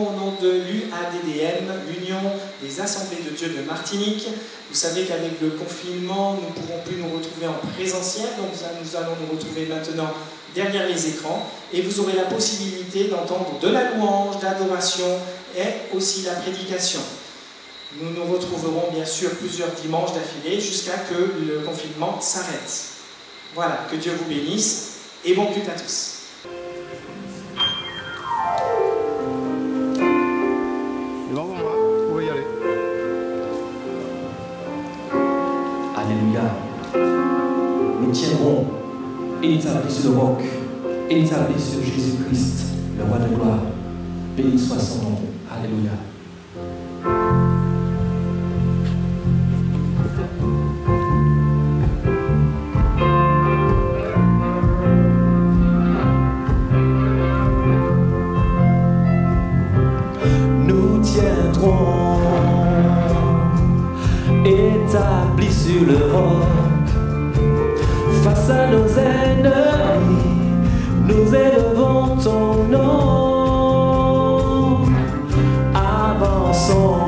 au nom de l'UADDM, l'Union des Assemblées de Dieu de Martinique. Vous savez qu'avec le confinement, nous ne pourrons plus nous retrouver en présentiel, donc nous allons nous retrouver maintenant derrière les écrans et vous aurez la possibilité d'entendre de la louange, d'adoration et aussi la prédication. Nous nous retrouverons bien sûr plusieurs dimanches d'affilée jusqu'à ce que le confinement s'arrête. Voilà, que Dieu vous bénisse et bon culte à tous. Vous pouvez y aller. Alléluia. Nous tiendrons établis sur le roc, établis sur Jésus-Christ, le roi de gloire. Béni soit son nom. Alléluia. Nous tiendrons établis sur le roc, face à nos ennemis, nous élevons ton nom. Avançons,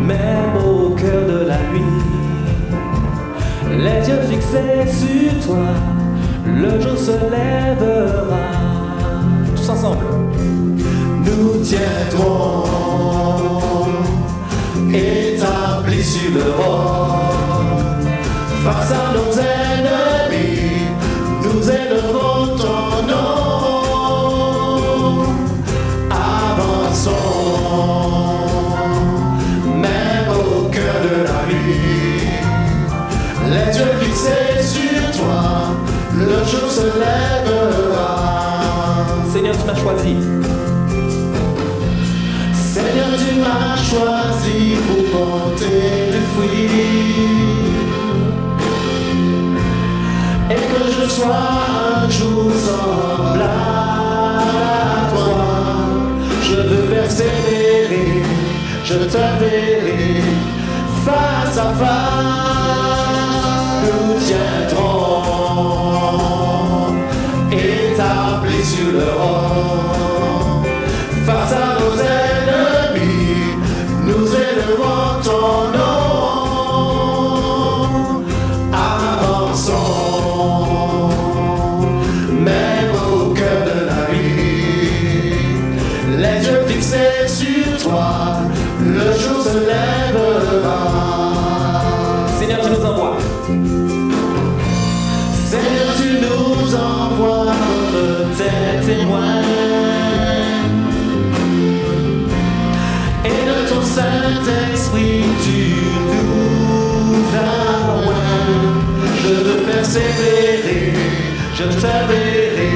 même au cœur de la nuit, les yeux fixés sur toi, le jour se lèvera. Tous ensemble. Nous tiendrons établis sur le roc, face à nos ennemis, nous élevons ton nom. Avançons, même au cœur de la nuit, les yeux fixés sur toi, le jour se lèvera. Seigneur, tu m'as choisi. Seigneur, tu m'as choisi pour porter du fruit, et que je sois un jour semblable à toi. Je veux persévérer, je te verrai face à face. Nous tiendrons établis sur le roc, face à nos ennemis, nous élevons ton nom. Avançons, même au cœur de la nuit, les yeux fixés sur toi, le jour se lèvera. Seigneur, tu nous envoies. Seigneur, tu nous envoies comme tes témoins, Saint-Esprit, tu nous envoies. Je veux persévérer, je te verrai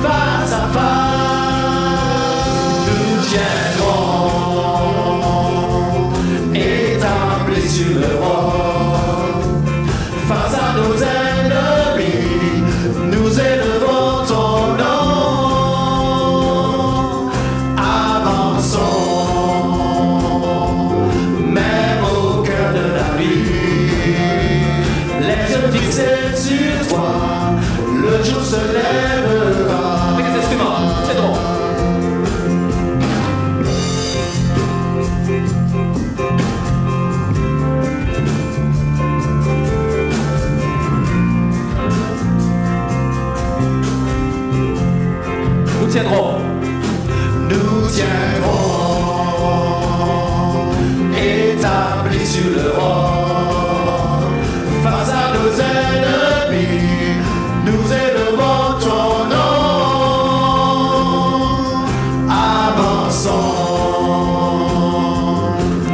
face à face. Nous tiendrons établis sur le roc, face à nos ennemis, nous élevons ton nom. Avançons, les yeux fixés sur toi, le jour se lèvera. Avec les instruments, c'est drôle. Nous tiendrons. Nous tiendrons établis sur le roc, face à nos ennemis, nous élevons ton nom. Avançons,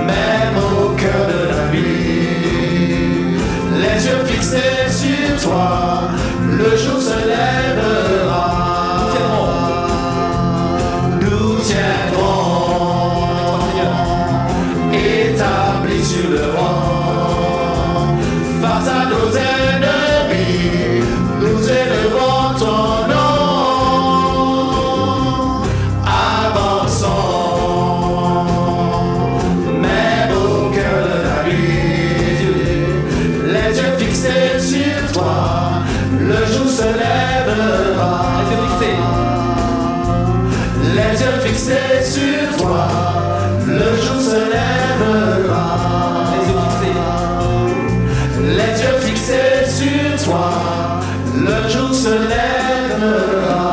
même au cœur de la nuit, les yeux fixés sur toi, le jour se lèvera. Nous tiendrons établis sur le roc, face à nos ennemis, nous élevons ton nom. Avançons, même au cœur de la nuit, les yeux fixés sur toi, le jour se lèvera. Les yeux fixés. fixés sur toi, le jour se lèvera. Les yeux fixés sur toi, le jour se lèvera.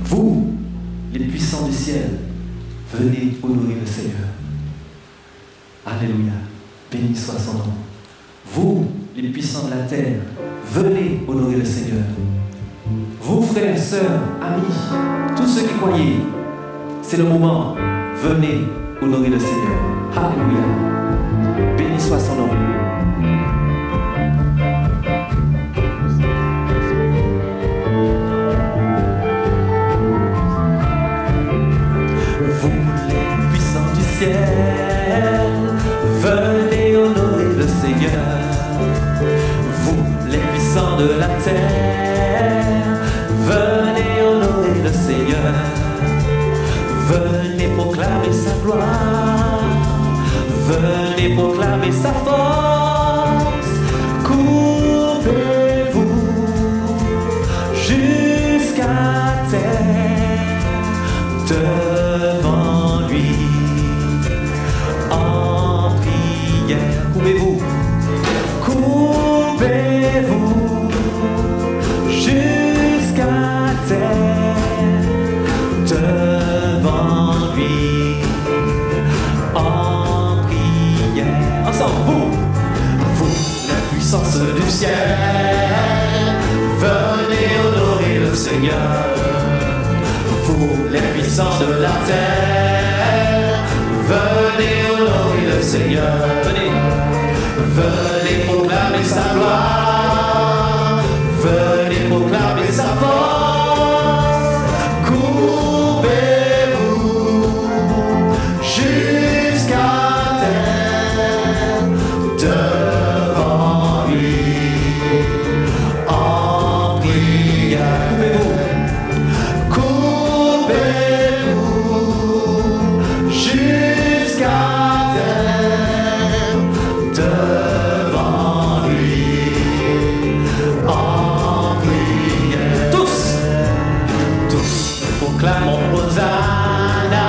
Vous, les puissants du ciel, venez honorer le Seigneur. Alléluia, béni soit son nom. Vous, les puissants de la terre, venez honorer le Seigneur. Vous, frères, sœurs, amis, tous ceux qui croyez, c'est le moment. Venez honorer le Seigneur. Alléluia, béni soit son nom. Venez honorer le Seigneur. Vous, les puissants de la terre, venez honorer le Seigneur. Venez proclamer sa gloire, venez proclamer sa force. Courbez-vous jusqu'à terre devant lui. En prière, courbez-vous, courbez-vous jusqu'à terre devant lui. En prière, ensemble, vous, la puissance du ciel, venez honorer le Seigneur. Vous, les puissants de la terre, venez honorer le Seigneur. Venez, venez proclamer sa gloire, venez proclamer sa force. Courbez-vous jusqu'à terre devant lui. En prière, courbez-vous jusqu'à devant lui. En prière, tous proclamons Hosanna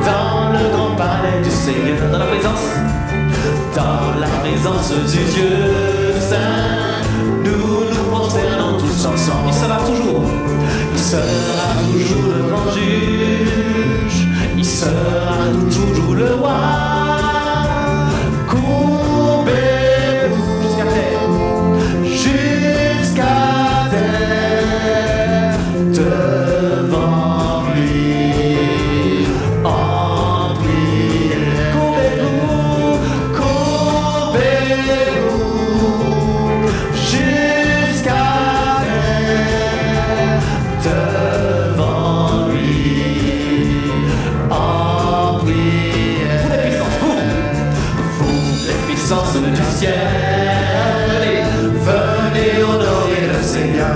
dans le grand palais du Seigneur, dans la présence du Dieu Saint. Nous nous prosternons tous ensemble. Il sera toujours le grand juge, il sera toujours le roi. Courbez-vous jusqu'à terre devant lui. En prière, courbez-vous jusqu'à terre devant lui. En prière, vous les puissances du ciel, venez honorer le Seigneur.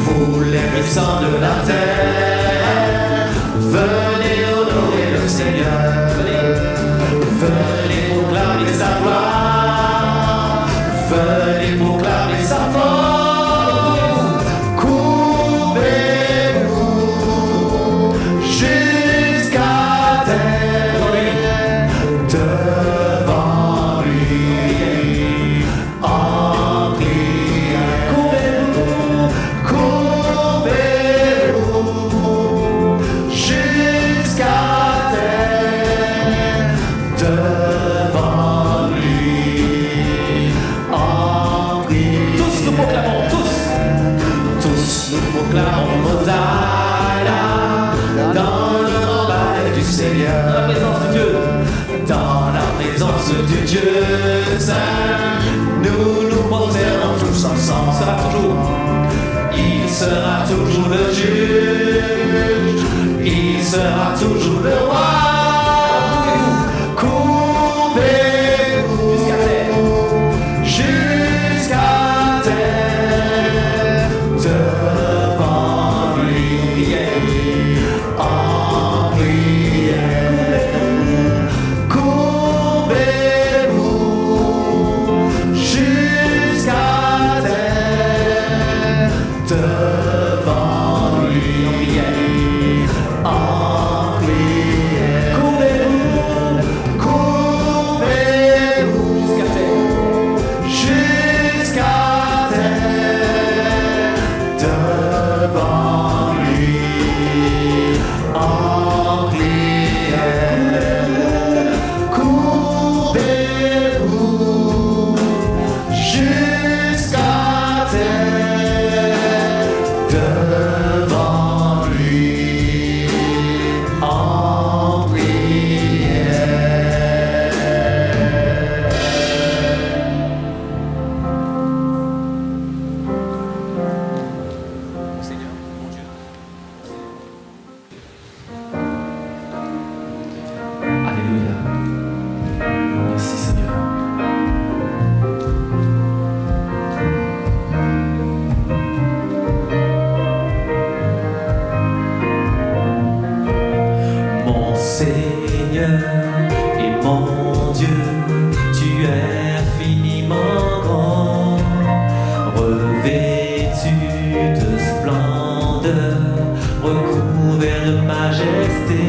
Vous les puissants de la terre, venez honorer le Seigneur. Venez proclamer sa gloire, venez proclamer sa force. Courbez-vous jusqu'à terre devant lui. En prière, courbez-vous jusqu'à terre devant lui. En prière, tous nous proclamons Hosanna dans le grand palais du Seigneur, dans la présence de Dieu, dans la présence du Dieu Saint. Nous nous prosternons tous ensemble. Il sera toujours le juge, il sera toujours le roi. Courbez-vous jusqu'à terre devant lui. En prière, Seigneur et mon Dieu, tu es infiniment grand, revêtu de splendeur, recouvert de majesté.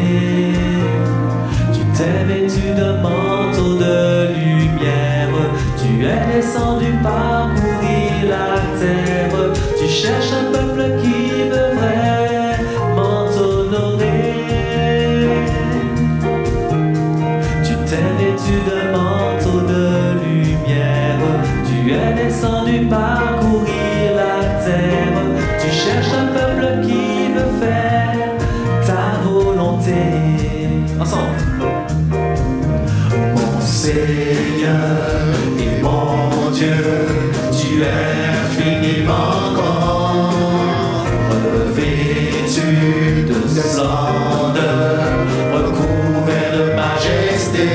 Tu t'es vêtu d'un manteau de lumière, tu es descendu parcourir la terre, tu cherches un peuple qui veut vraiment t'honorer. Tu t'es vêtu d'un manteau de lumière, tu es descendu parcourir la terre, tu cherches un peuple qui veut faire ta volonté. Ensemble. Mon Seigneur et mon Dieu, tu es infiniment grand, revêtu de splendeur, recouvert de majesté.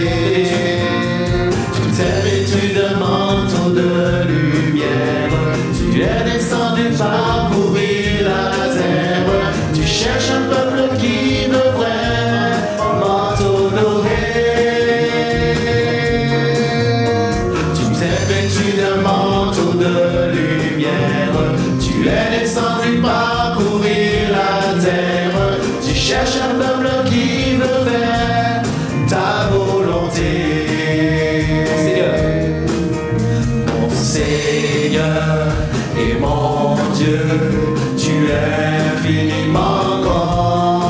Tu t'es vêtu d'un manteau de lumière, tu es descendu parcourir la terre, tu cherches un peuple qui veut vraiment t'honorer. Tu t'es vêtu d'un manteau de lumière, tu es descendu parcourir la terre, tu cherches un peuple qui veut faire ta volonté. Mon Seigneur et mon Dieu, tu es infiniment grand,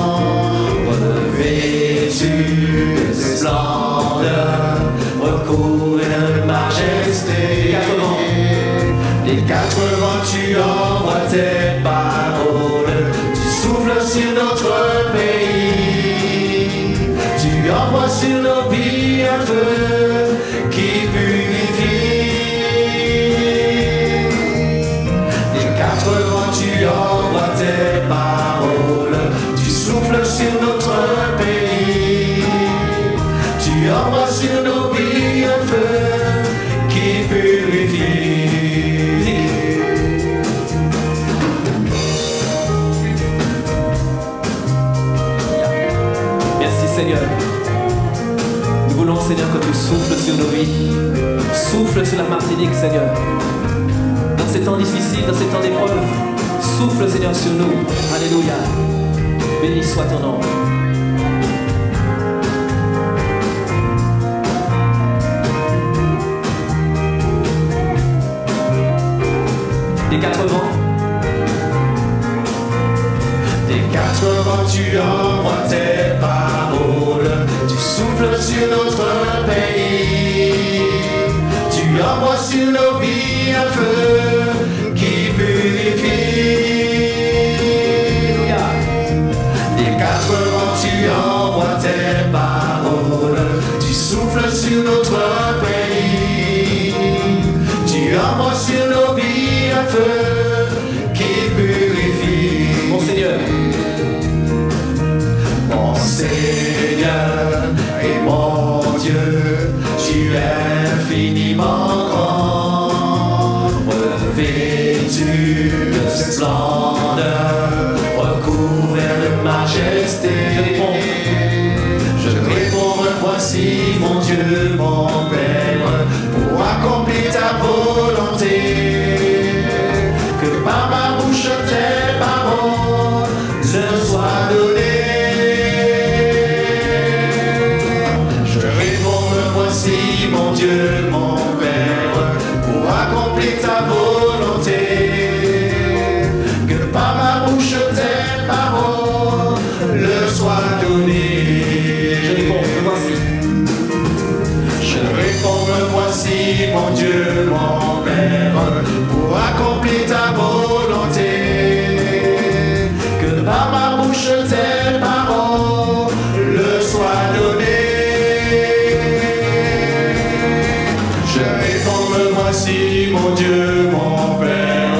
revêtu de splendeur, recouvert de majesté. Les quatre vents, tu envoies tes paroles, tu souffles sur notre pays, tu envoies sur nos vies un feu qui purifie. Les quatre vents, tu envoies tes paroles, tu souffles sur notre pays, tu envoies sur nos vies un feu qui purifie. Merci Seigneur. Nous voulons Seigneur que tu souffles sur nos vies, souffle sur la Martinique Seigneur. Dans ces temps difficiles, dans ces temps d'épreuve, souffle Seigneur sur nous. Alléluia. Béni soit ton nom. Des quatre vents. Des quatre vents, tu envoies tes paroles, tu souffles sur notre pays, tu envoies sur nos vies un feu qui purifie. Des quatre vents, tu envoies tes paroles, tu souffles sur notre pays, tu envoies sur nos vies un feu qui purifie. Mon Seigneur, mon Seigneur et mon Dieu, tu es infiniment grand, revêtu de splendeur, recouvert de majesté. Je réponds, me voici mon Dieu, mon Père, pour accomplir ta volonté. Que par ma bouche tes paroles se soient données. Je réponds, me voici mon Dieu, mon Père, pour accomplir ta volonté. Que par ma bouche tes paroles le soient données. Je réponds, me voici. Je réponds, me voici mon Dieu, mon Père, pour accomplir ta volonté. Que par ma bouche tes paroles le soient données. Je réponds, me voici mon Dieu, mon Père,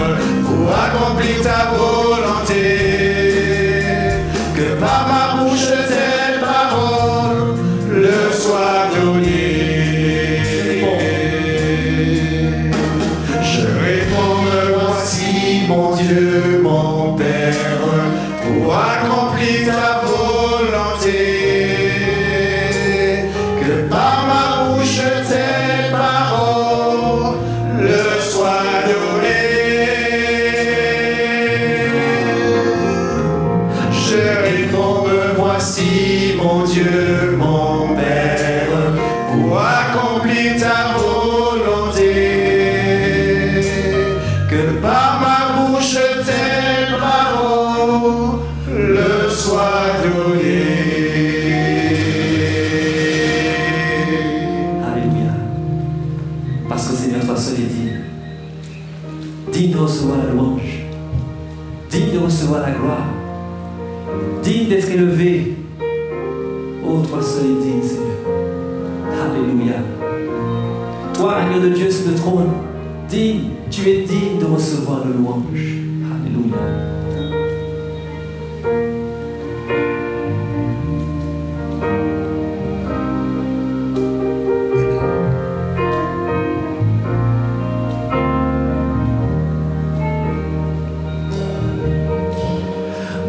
pour accomplir ta volonté. Que par ma bouche tes paroles le soient données. Je Dieu mon Père, pour accomplir ta volonté. Que par ma bouche tes paroles soient données. Alléluia. Parce que Seigneur, toi seul est digne. Digne de recevoir la louange, digne de recevoir la gloire, digne d'être élevé. Oh, toi seul est digne, Seigneur. Alléluia. Toi, agneau de Dieu sur le trône, digne, tu es digne de recevoir la louange. Alléluia.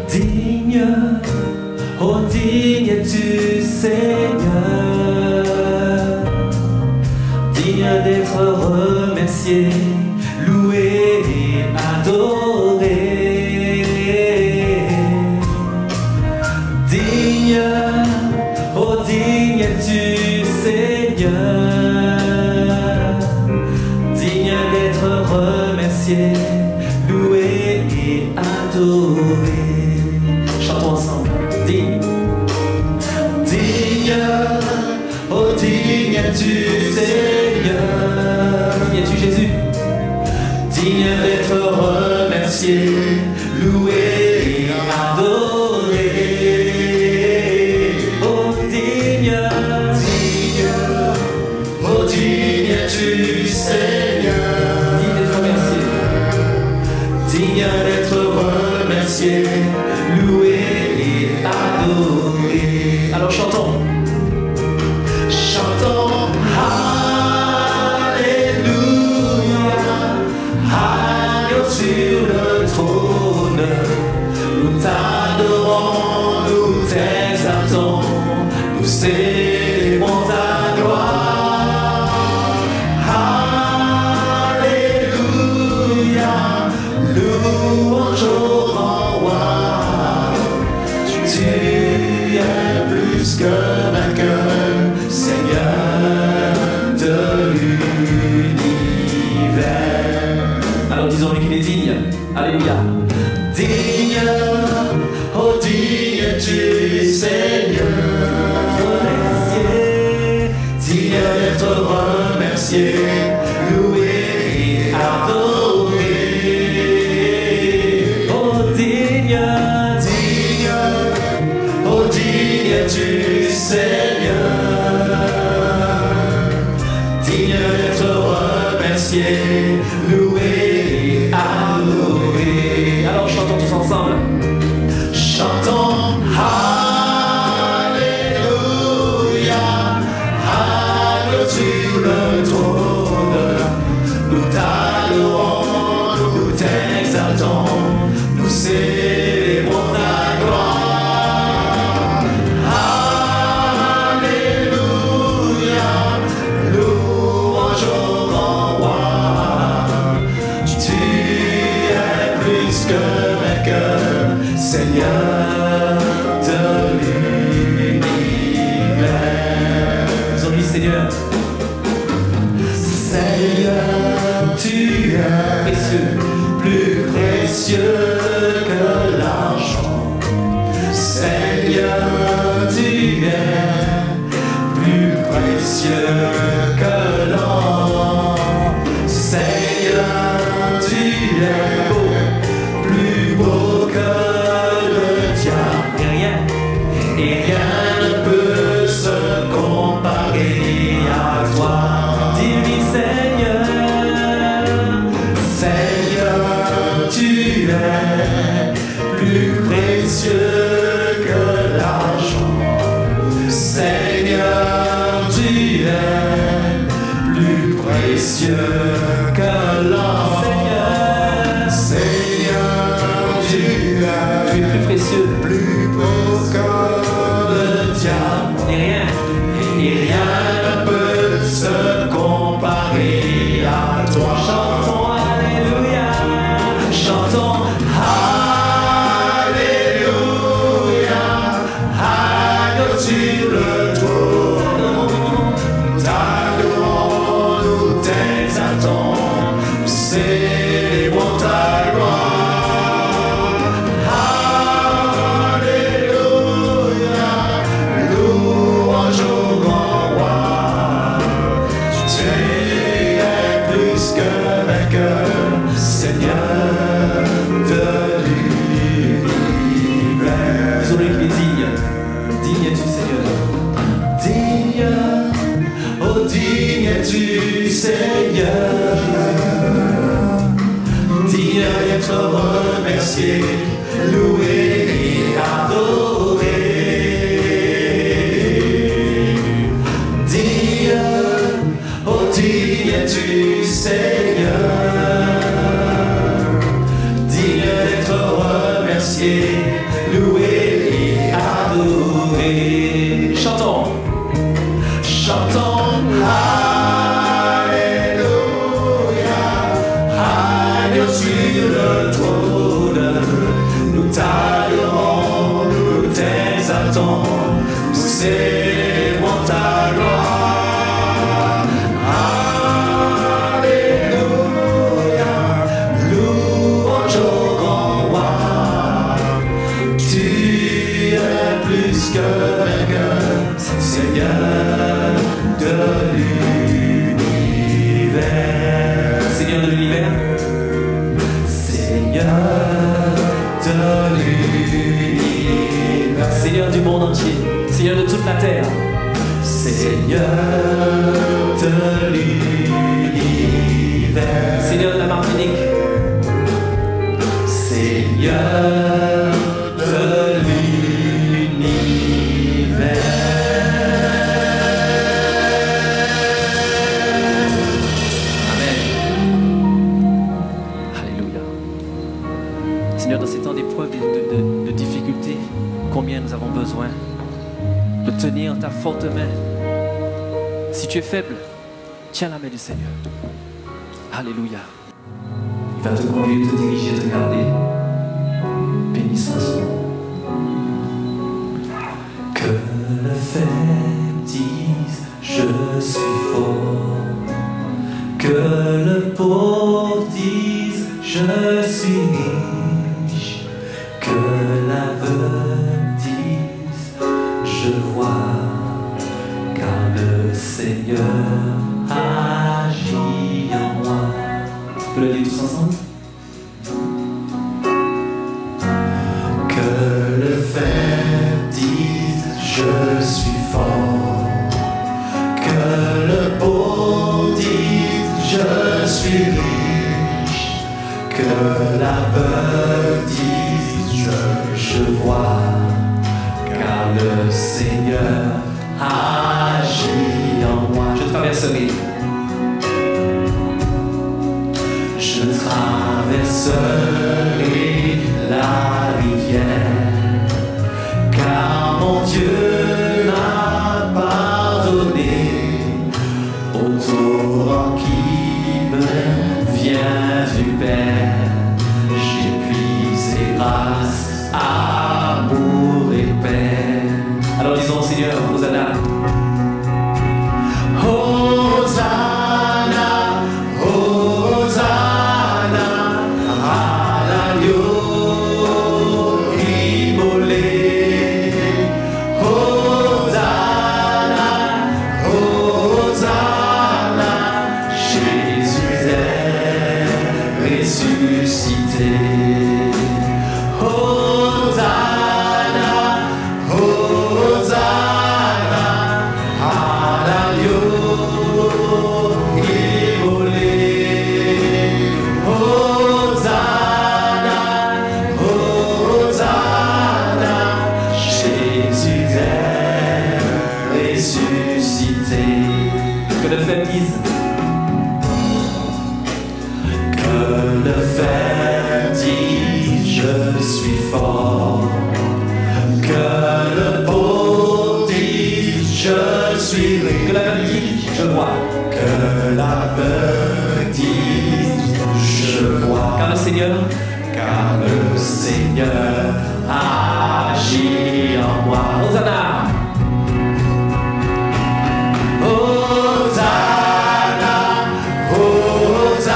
Digne, oh digne es-tu Seigneur, digne d'être remercié, loué et adoré. Digne, oh digne es-tu Seigneur, digne d'être remercié, loué et adoré. Chantons ensemble. Digne, digne, oh digne es-tu Seigneur, digne es-tu Jésus, digne d'être remercié, loué et adoré. Oh digne, digne, oh digne es-tu Seigneur, digne d'être remercié, digne d'être remercié, loué et adoré. Alors chantons. Chantons. Alléluia. Agneau sur le trône. Nous t'adorons, nous t'exaltons, nous célébrons ta gloire. Alléluia. Louange au grand roi. Tu es plus que vainqueur, Seigneur de l'univers. Alors disons-lui qu'il est digne. Alléluia. Digne, oh digne es-tu Seigneur, remercié, digne d'être remercié, loué et adoré. Oh digne, digne, oh digne es-tu Seigneur, digne d'être remercié, loué et adoré. Alors chantons tous ensemble. Chantons. Alléluia. Agneau sur le trône. Nous t'adorons, nous t'exaltons, nous célébrons ta gloire. Alléluia. Louange au grand roi. Tu es plus que vainqueur, Seigneur de l'univers. Disons-lui Seigneur. Seigneur, tu es précieux, plus précieux que l'argent. Seigneur, tu es plus précieux que l'or. Seigneur, tu es beau, plus beau que le diamant. Et rien ne peut se comparer à toi. Dis-lui Seigneur, Seigneur, tu es plus précieux que l'argent. Seigneur, tu es plus précieux que l'or. Seigneur, Seigneur, tu es plus précieux, plus beau que le diamant. Et rien ne peut se comparer à toi. Chantons Alléluia, chantons Alléluia, Agneau sur le Digne, oh digne es-tu Seigneur, digne d'être remercié, loué et adoré. Digne, oh digne es-tu Seigneur, digne d'être remercié, loué et adoré. Chantons, chantons, Alléluia, Agneau sur le trône, nous t'adorons, nous t'exaltons, nous célébrons ta gloire. Alléluia, louange au grand roi, tu es plus que vainqueur, Seigneur de l'univers. Seigneur de l'univers, Seigneur de l'univers. Seigneur du monde entier, Seigneur de toute la terre. Seigneur de l'univers. Seigneur de la Martinique, Seigneur de l'univers. Amen. Alléluia. Seigneur, dans ces temps d'épreuve, de difficultés, combien nous avons besoin de tenir ta forte main. Si tu es faible, tiens la main du Seigneur. Alléluia. Il va te conduire, te diriger, te garder. Béni soit son nom. Que le faible dise, je suis fort. Que le pauvre dise, je suis riche. Que l'aveugle dise, je vois. Car le Seigneur agit en moi. Tu peux le dire tous ensemble? Que le faible dise, je suis fort. Que le pauvre dise, je suis riche. Que l'aveugle dise, je vois. Car le Seigneur agit en moi. Je traverserai. Je traverserai la rivière, car mon Dieu m'a pardonné. Au torrent qui me vient du Père, j'ai puisé grâce, amour et paix. Alors disons, Seigneur, Hosanna. Hosanna, Hosanna, à l'agneau immolé. Hosanna, Hosanna, Jésus est ressuscité. Hosanna, Hosanna, à l'agneau immolé. Hosanna, Hosanna, Jésus est ressuscité. Que le faible dise. Que le faible dise, je suis fort. Que le pauvre dise, je suis riche. Que l'aveugle dise, je vois. Que l'aveugle dise, je vois. Car le Seigneur, Car le Seigneur agit en moi. Hosanna. Hosanna, Hosanna,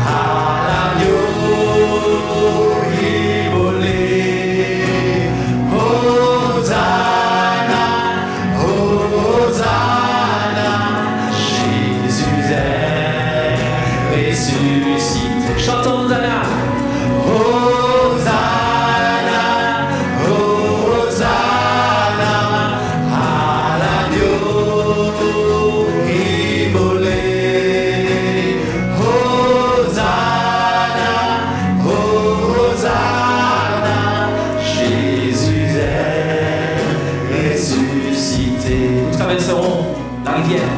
à l'agneau immolé. Hosanna, Hosanna, Jésus est ressuscité. Chantons Hosanna. Hosanna, Nous traverserons la rivière.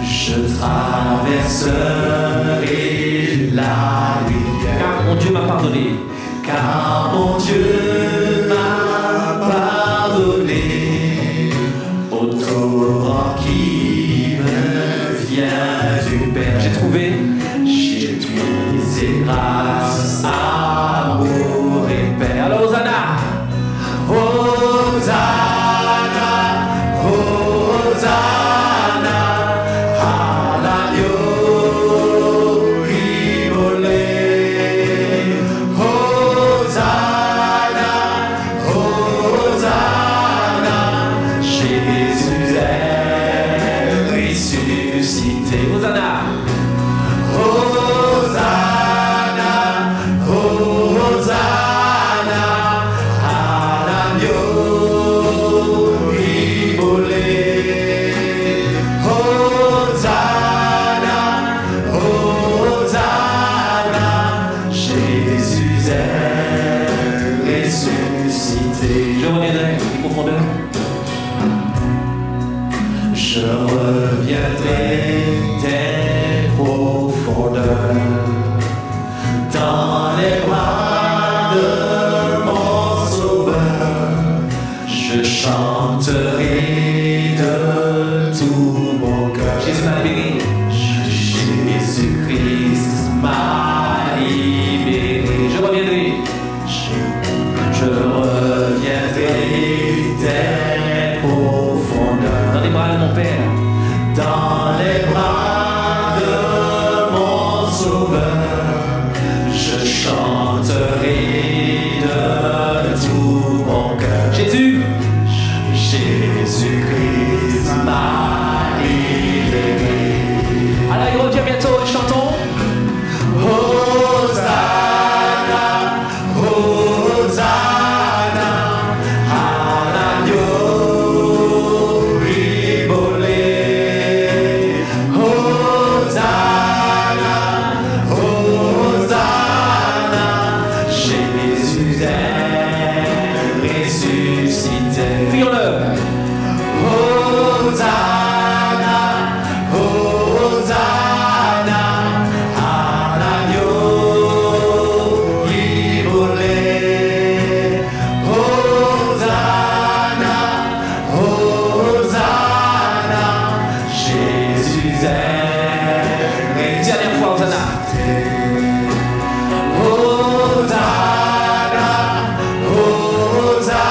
Je traverserai la rivière. Car mon Dieu m'a pardonné. Car mon Dieu m'a pardonné. Au torrent qui me vient du Père, j'ai trouvé grâce, amour et paix. Alors Hosanna. Hosanna, Hosanna, à l'agneau immolé. Hosanna, Hosanna, Jésus est ressuscité. Hosanna. Hosanna, Hosanna, à l'agneau immolé. Hosanna, Hosanna, Jésus est ressuscité. Je reviendrai des profondeurs. Je reviendrai des profondeurs dans les bras de mon Sauveur. Je chanterai de tout mon cœur. Jésus m'a libéré. Jésus-Christ m'a libéré. Je reviendrai. Je reviendrai des profondeurs Dans les bras de mon Père. dans les bras de mon Sauveur. Je chanterai de tout mon cœur. Jésus. Jésus-Christ m'a libéré. Alors il revient bientôt. Chantons. Hosanna, Hosanna, à l'agneau immolé. Hosanna, Hosanna, Jésus est ressuscité. Prions-le. Hosanna, Hosanna, à l'agneau immolé. Hosanna, Hosanna, Jésus est Dernière fois, Hosanna. Hosanna, Hosanna,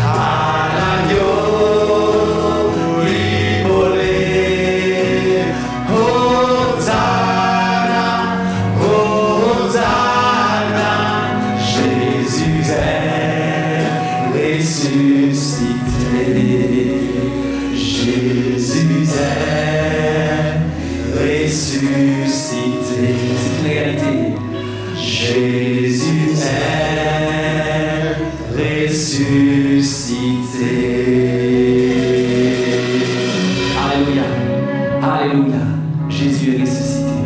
à l'agneau immolé. Hosanna, Hosanna, Jésus est ressuscité. Jésus est ressuscité. C'est une réalité. Jésus est ressuscité. Alléluia. Alléluia. Jésus est ressuscité.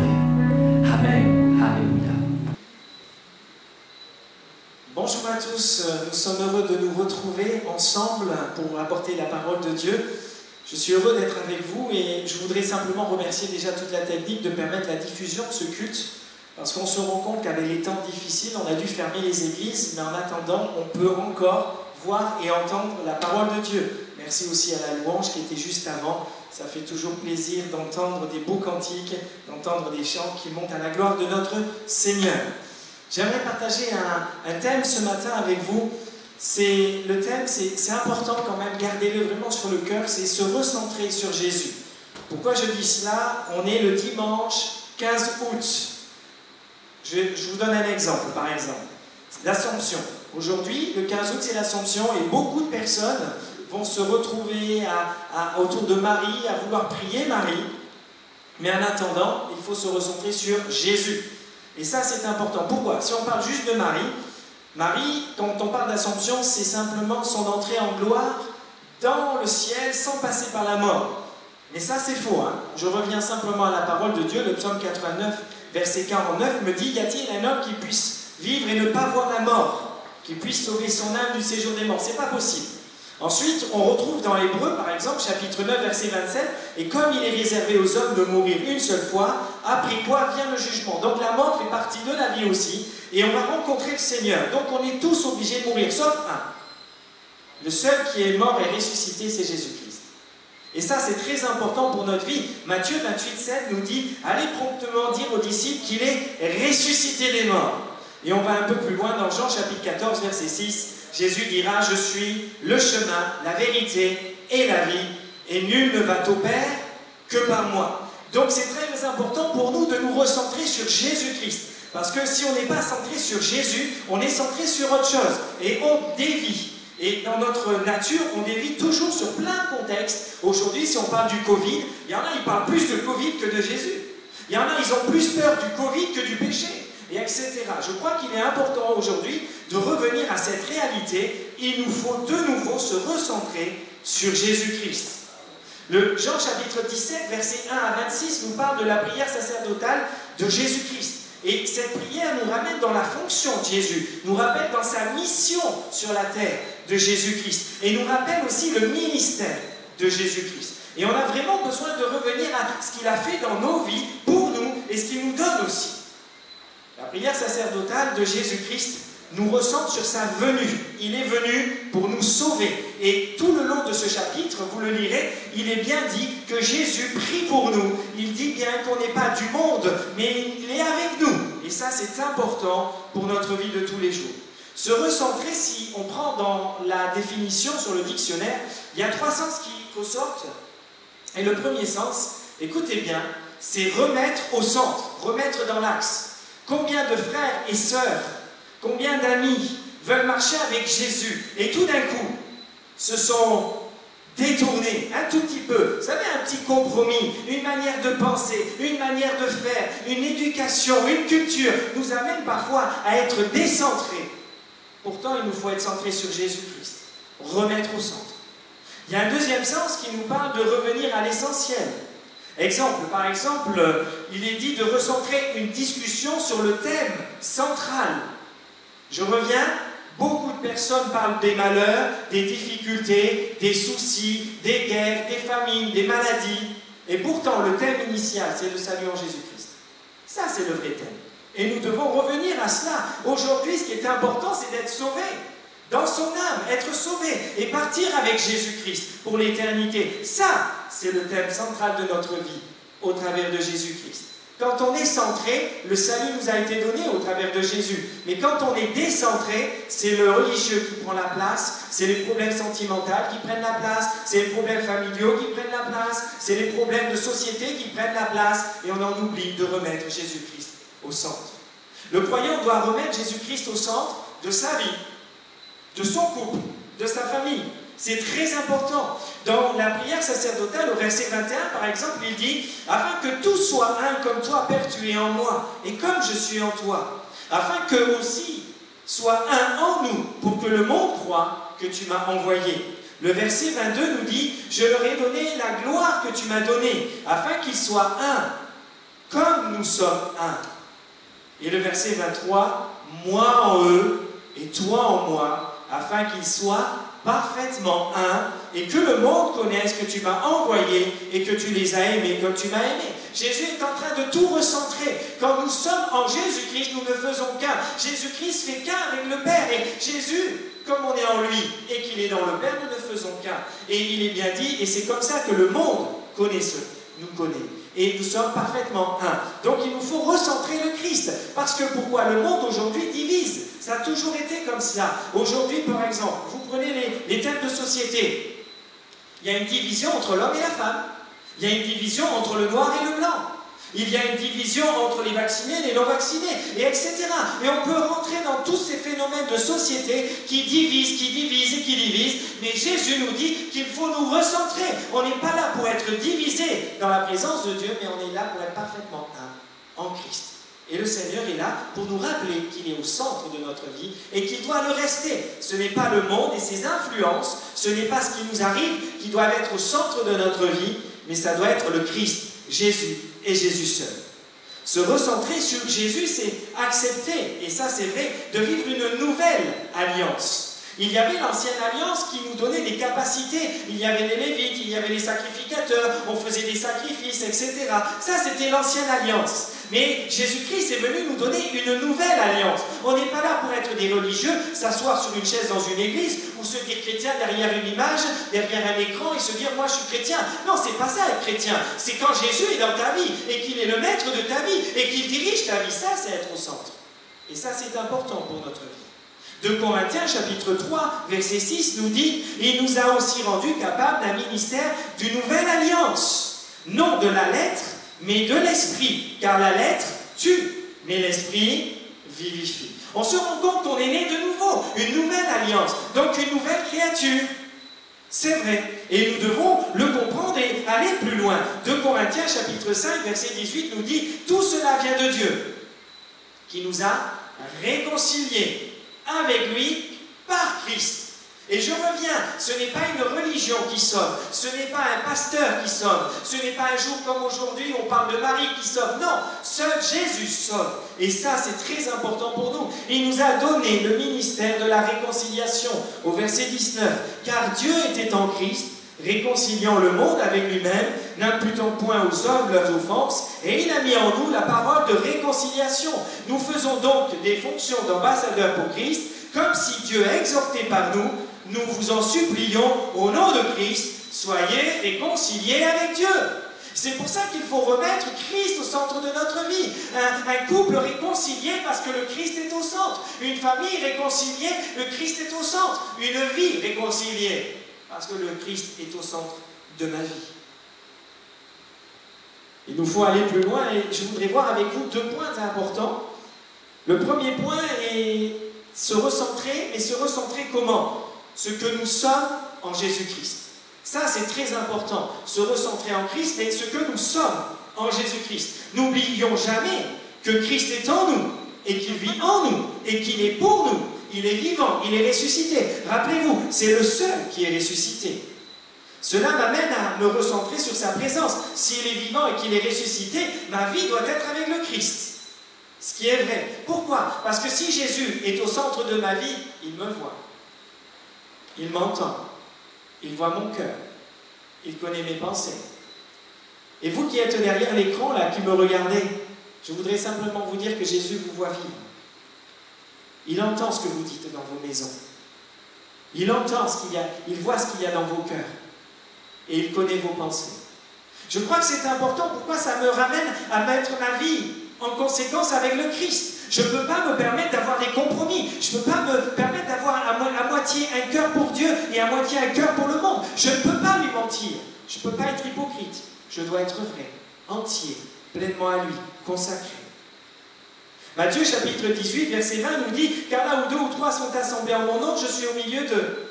Amen. Alléluia. Bonjour à tous, nous sommes heureux de nous retrouver ensemble pour apporter la parole de Dieu. Je suis heureux d'être avec vous et je voudrais simplement remercier déjà toute la technique de permettre la diffusion de ce culte, parce qu'on se rend compte qu'avec les temps difficiles, on a dû fermer les églises, mais en attendant, on peut encore voir et entendre la parole de Dieu. Merci aussi à la louange qui était juste avant. Ça fait toujours plaisir d'entendre des beaux cantiques, d'entendre des chants qui montent à la gloire de notre Seigneur. J'aimerais partager un thème ce matin avec vous. Le thème, c'est important quand même, gardez-le vraiment sur le cœur, c'est se recentrer sur Jésus. Pourquoi je dis cela? On est le dimanche 15 août. Je vous donne un exemple, par exemple. L'Assomption. Aujourd'hui, le 15 août, c'est l'Assomption et beaucoup de personnes vont se retrouver autour de Marie, à vouloir prier Marie. Mais en attendant, il faut se recentrer sur Jésus. Et ça, c'est important. Pourquoi? Si on parle juste de Marie, quand on parle d'Assomption, c'est simplement son entrée en gloire dans le ciel sans passer par la mort. Mais ça, c'est faux. Je reviens simplement à la parole de Dieu. Le psaume 89, verset 49 me dit: y a-t-il un homme qui puisse vivre et ne pas voir la mort, qui puisse sauver son âme du séjour des morts? C'est pas possible. Ensuite, on retrouve dans Hébreux, par exemple, chapitre 9, verset 27, « Et comme il est réservé aux hommes de mourir une seule fois, après quoi vient le jugement. » Donc la mort fait partie de la vie aussi, et on va rencontrer le Seigneur. Donc on est tous obligés de mourir, sauf un. Le seul qui est mort et ressuscité, c'est Jésus-Christ. Et ça, c'est très important pour notre vie. Matthieu 28, 7 nous dit « Allez promptement dire aux disciples qu'il est ressuscité des morts. » Et on va un peu plus loin dans Jean chapitre 14, verset 6. Jésus dira « Je suis le chemin, la vérité et la vie, et nul ne va au Père que par moi. » Donc c'est très important pour nous de nous recentrer sur Jésus-Christ. Parce que si on n'est pas centré sur Jésus, on est centré sur autre chose. Et on dévie. Et dans notre nature, on dévie toujours sur plein de contextes. Aujourd'hui, si on parle du Covid, il y en a, ils parlent plus de Covid que de Jésus. Il y en a, ils ont plus peur du Covid que du péché, et etc. Je crois qu'il est important aujourd'hui de revenir à cette réalité. Il nous faut de nouveau se recentrer sur Jésus-Christ. Le Jean chapitre 17, versets 1 à 26, nous parle de la prière sacerdotale de Jésus-Christ. Et cette prière nous ramène dans la fonction de Jésus, nous rappelle dans sa mission sur la terre de Jésus-Christ, et nous rappelle aussi le ministère de Jésus-Christ. Et on a vraiment besoin de revenir à ce qu'il a fait dans nos vies, pour nous, et ce qu'il nous donne aussi. La prière sacerdotale de Jésus-Christ nous recentre sur sa venue. Il est venu pour nous sauver. Et tout le long de ce chapitre, vous le lirez, il est bien dit que Jésus prie pour nous. Il dit bien qu'on n'est pas du monde, mais il est avec nous. Et ça, c'est important pour notre vie de tous les jours. Se recentrer, si on prend dans la définition sur le dictionnaire, il y a 3 sens qui ressortent. Et le premier sens, écoutez bien, c'est remettre au centre, remettre dans l'axe. Combien de frères et sœurs, combien d'amis veulent marcher avec Jésus et tout d'un coup se sont détournés un tout petit peu, vous savez, un petit compromis, une manière de penser, une manière de faire, une éducation, une culture nous amène parfois à être décentrés. Pourtant, il nous faut être centrés sur Jésus-Christ, remettre au centre. Il y a un deuxième sens qui nous parle de revenir à l'essentiel. Exemple, par exemple, il est dit de recentrer une discussion sur le thème central. Je reviens, beaucoup de personnes parlent des malheurs, des difficultés, des soucis, des guerres, des famines, des maladies. Et pourtant, le thème initial, c'est le salut en Jésus-Christ. Ça, c'est le vrai thème. Et nous devons revenir à cela. Aujourd'hui, ce qui est important, c'est d'être sauvé. Dans son âme, être sauvé et partir avec Jésus-Christ pour l'éternité. Ça, c'est le thème central de notre vie, au travers de Jésus-Christ. Quand on est centré, le salut nous a été donné au travers de Jésus. Mais quand on est décentré, c'est le religieux qui prend la place, c'est les problèmes sentimentaux qui prennent la place, c'est les problèmes familiaux qui prennent la place, c'est les problèmes de société qui prennent la place, et on en oublie de remettre Jésus-Christ au centre. Le croyant doit remettre Jésus-Christ au centre de sa vie, de son couple, de sa famille. C'est très important. Dans la prière sacerdotale, au verset 21, par exemple, il dit « Afin que tous soient un comme toi, Père, tu es en moi, et comme je suis en toi, afin qu'eux aussi soient un en nous, pour que le monde croie que tu m'as envoyé. » Le verset 22 nous dit « Je leur ai donné la gloire que tu m'as donnée, afin qu'ils soient un, comme nous sommes un. » Et le verset 23 « Moi en eux, et toi en moi, afin qu'ils soient parfaitement un, et que le monde connaisse que tu m'as envoyé et que tu les as aimés comme tu m'as aimé. » Jésus est en train de tout recentrer. Quand nous sommes en Jésus-Christ, nous ne faisons qu'un. Jésus-Christ fait qu'un avec le Père. Et Jésus, comme on est en lui et qu'il est dans le Père, nous ne faisons qu'un. Et il est bien dit, et c'est comme ça que le monde nous connaît. Et nous sommes parfaitement un. Donc il nous faut recentrer le Christ. Parce que pourquoi? Le monde aujourd'hui divise. Ça a toujours été comme ça. Aujourd'hui, par exemple, vous prenez les thèmes de société. Il y a une division entre l'homme et la femme. Il y a une division entre le noir et le blanc. Il y a une division entre les vaccinés et les non-vaccinés, et etc. Et on peut rentrer dans tous ces phénomènes de société qui divisent. Mais Jésus nous dit qu'il faut nous recentrer. On n'est pas là pour être divisé dans la présence de Dieu, mais on est là pour être parfaitement un en Christ. Et le Seigneur est là pour nous rappeler qu'il est au centre de notre vie et qu'il doit le rester. Ce n'est pas le monde et ses influences, ce n'est pas ce qui nous arrive qui doivent être au centre de notre vie, mais ça doit être le Christ, Jésus et Jésus seul. Se recentrer sur Jésus, c'est accepter, et ça c'est vrai, de vivre une nouvelle alliance. Il y avait l'ancienne alliance qui nous donnait des capacités. Il y avait les Lévites, il y avait les sacrificateurs, on faisait des sacrifices, etc. Ça, c'était l'ancienne alliance. Mais Jésus-Christ est venu nous donner une nouvelle alliance. On n'est pas là pour être des religieux, s'asseoir sur une chaise dans une église ou se dire chrétien derrière une image, derrière un écran et se dire moi je suis chrétien. Non, c'est pas ça être chrétien. C'est quand Jésus est dans ta vie et qu'il est le maître de ta vie et qu'il dirige ta vie. Ça, c'est être au centre. Et ça, c'est important pour notre vie. 2 Corinthiens chapitre 3, verset 6 nous dit « Il nous a aussi rendus capables d'un ministère d'une nouvelle alliance, non de la lettre, mais de l'esprit, car la lettre tue, mais l'esprit vivifie. » On se rend compte qu'on est né de nouveau, une nouvelle alliance, donc une nouvelle créature. C'est vrai. Et nous devons le comprendre et aller plus loin. 2 Corinthiens chapitre 5, verset 18 nous dit « Tout cela vient de Dieu, qui nous a réconciliés avec lui par Christ. » Et je reviens, ce n'est pas une religion qui sauve, ce n'est pas un pasteur qui sauve, ce n'est pas un jour comme aujourd'hui on parle de Marie qui sauve, non, seul Jésus sauve. Et ça c'est très important pour nous. Il nous a donné le ministère de la réconciliation au verset 19. Car Dieu était en Christ, réconciliant le monde avec lui-même, n'imputant point aux hommes leurs offenses, et il a mis en nous la parole de réconciliation. Nous faisons donc des fonctions d'ambassadeurs pour Christ, comme si Dieu exhortait par nous, nous vous en supplions, au nom de Christ, soyez réconciliés avec Dieu. C'est pour ça qu'il faut remettre Christ au centre de notre vie. Un couple réconcilié parce que le Christ est au centre. Une famille réconciliée, le Christ est au centre. Une vie réconciliée parce que le Christ est au centre de ma vie. Il nous faut aller plus loin et je voudrais voir avec vous 2 points importants. Le premier point est se recentrer, mais se recentrer comment? Ce que nous sommes en Jésus-Christ. Ça, c'est très important. Se recentrer en Christ, mais ce que nous sommes en Jésus-Christ. N'oublions jamais que Christ est en nous, et qu'il vit en nous, et qu'il est pour nous. Il est vivant, il est ressuscité. Rappelez-vous, c'est le seul qui est ressuscité. Cela m'amène à me recentrer sur sa présence. S'il est vivant et qu'il est ressuscité, ma vie doit être avec le Christ. Ce qui est vrai. Pourquoi? Parce que si Jésus est au centre de ma vie, il me voit. Il m'entend. Il voit mon cœur. Il connaît mes pensées. Et vous qui êtes derrière l'écran, là, qui me regardez, je voudrais simplement vous dire que Jésus vous voit vivre. Il entend ce que vous dites dans vos maisons. Il entend ce qu'il y a, il voit ce qu'il y a dans vos cœurs. Et il connaît vos pensées. Je crois que c'est important. Pourquoi ça me ramène à mettre ma vie en conséquence avec le Christ? Je ne peux pas me permettre d'avoir des compromis. Je ne peux pas me permettre d'avoir à moitié un cœur pour Dieu et à moitié un cœur pour le monde. Je ne peux pas lui mentir. Je ne peux pas être hypocrite. Je dois être vrai, entier, pleinement à lui, consacré. Matthieu chapitre 18, verset 20 nous dit « Car là où 2 ou 3 sont assemblés en mon nom, je suis au milieu d'eux. »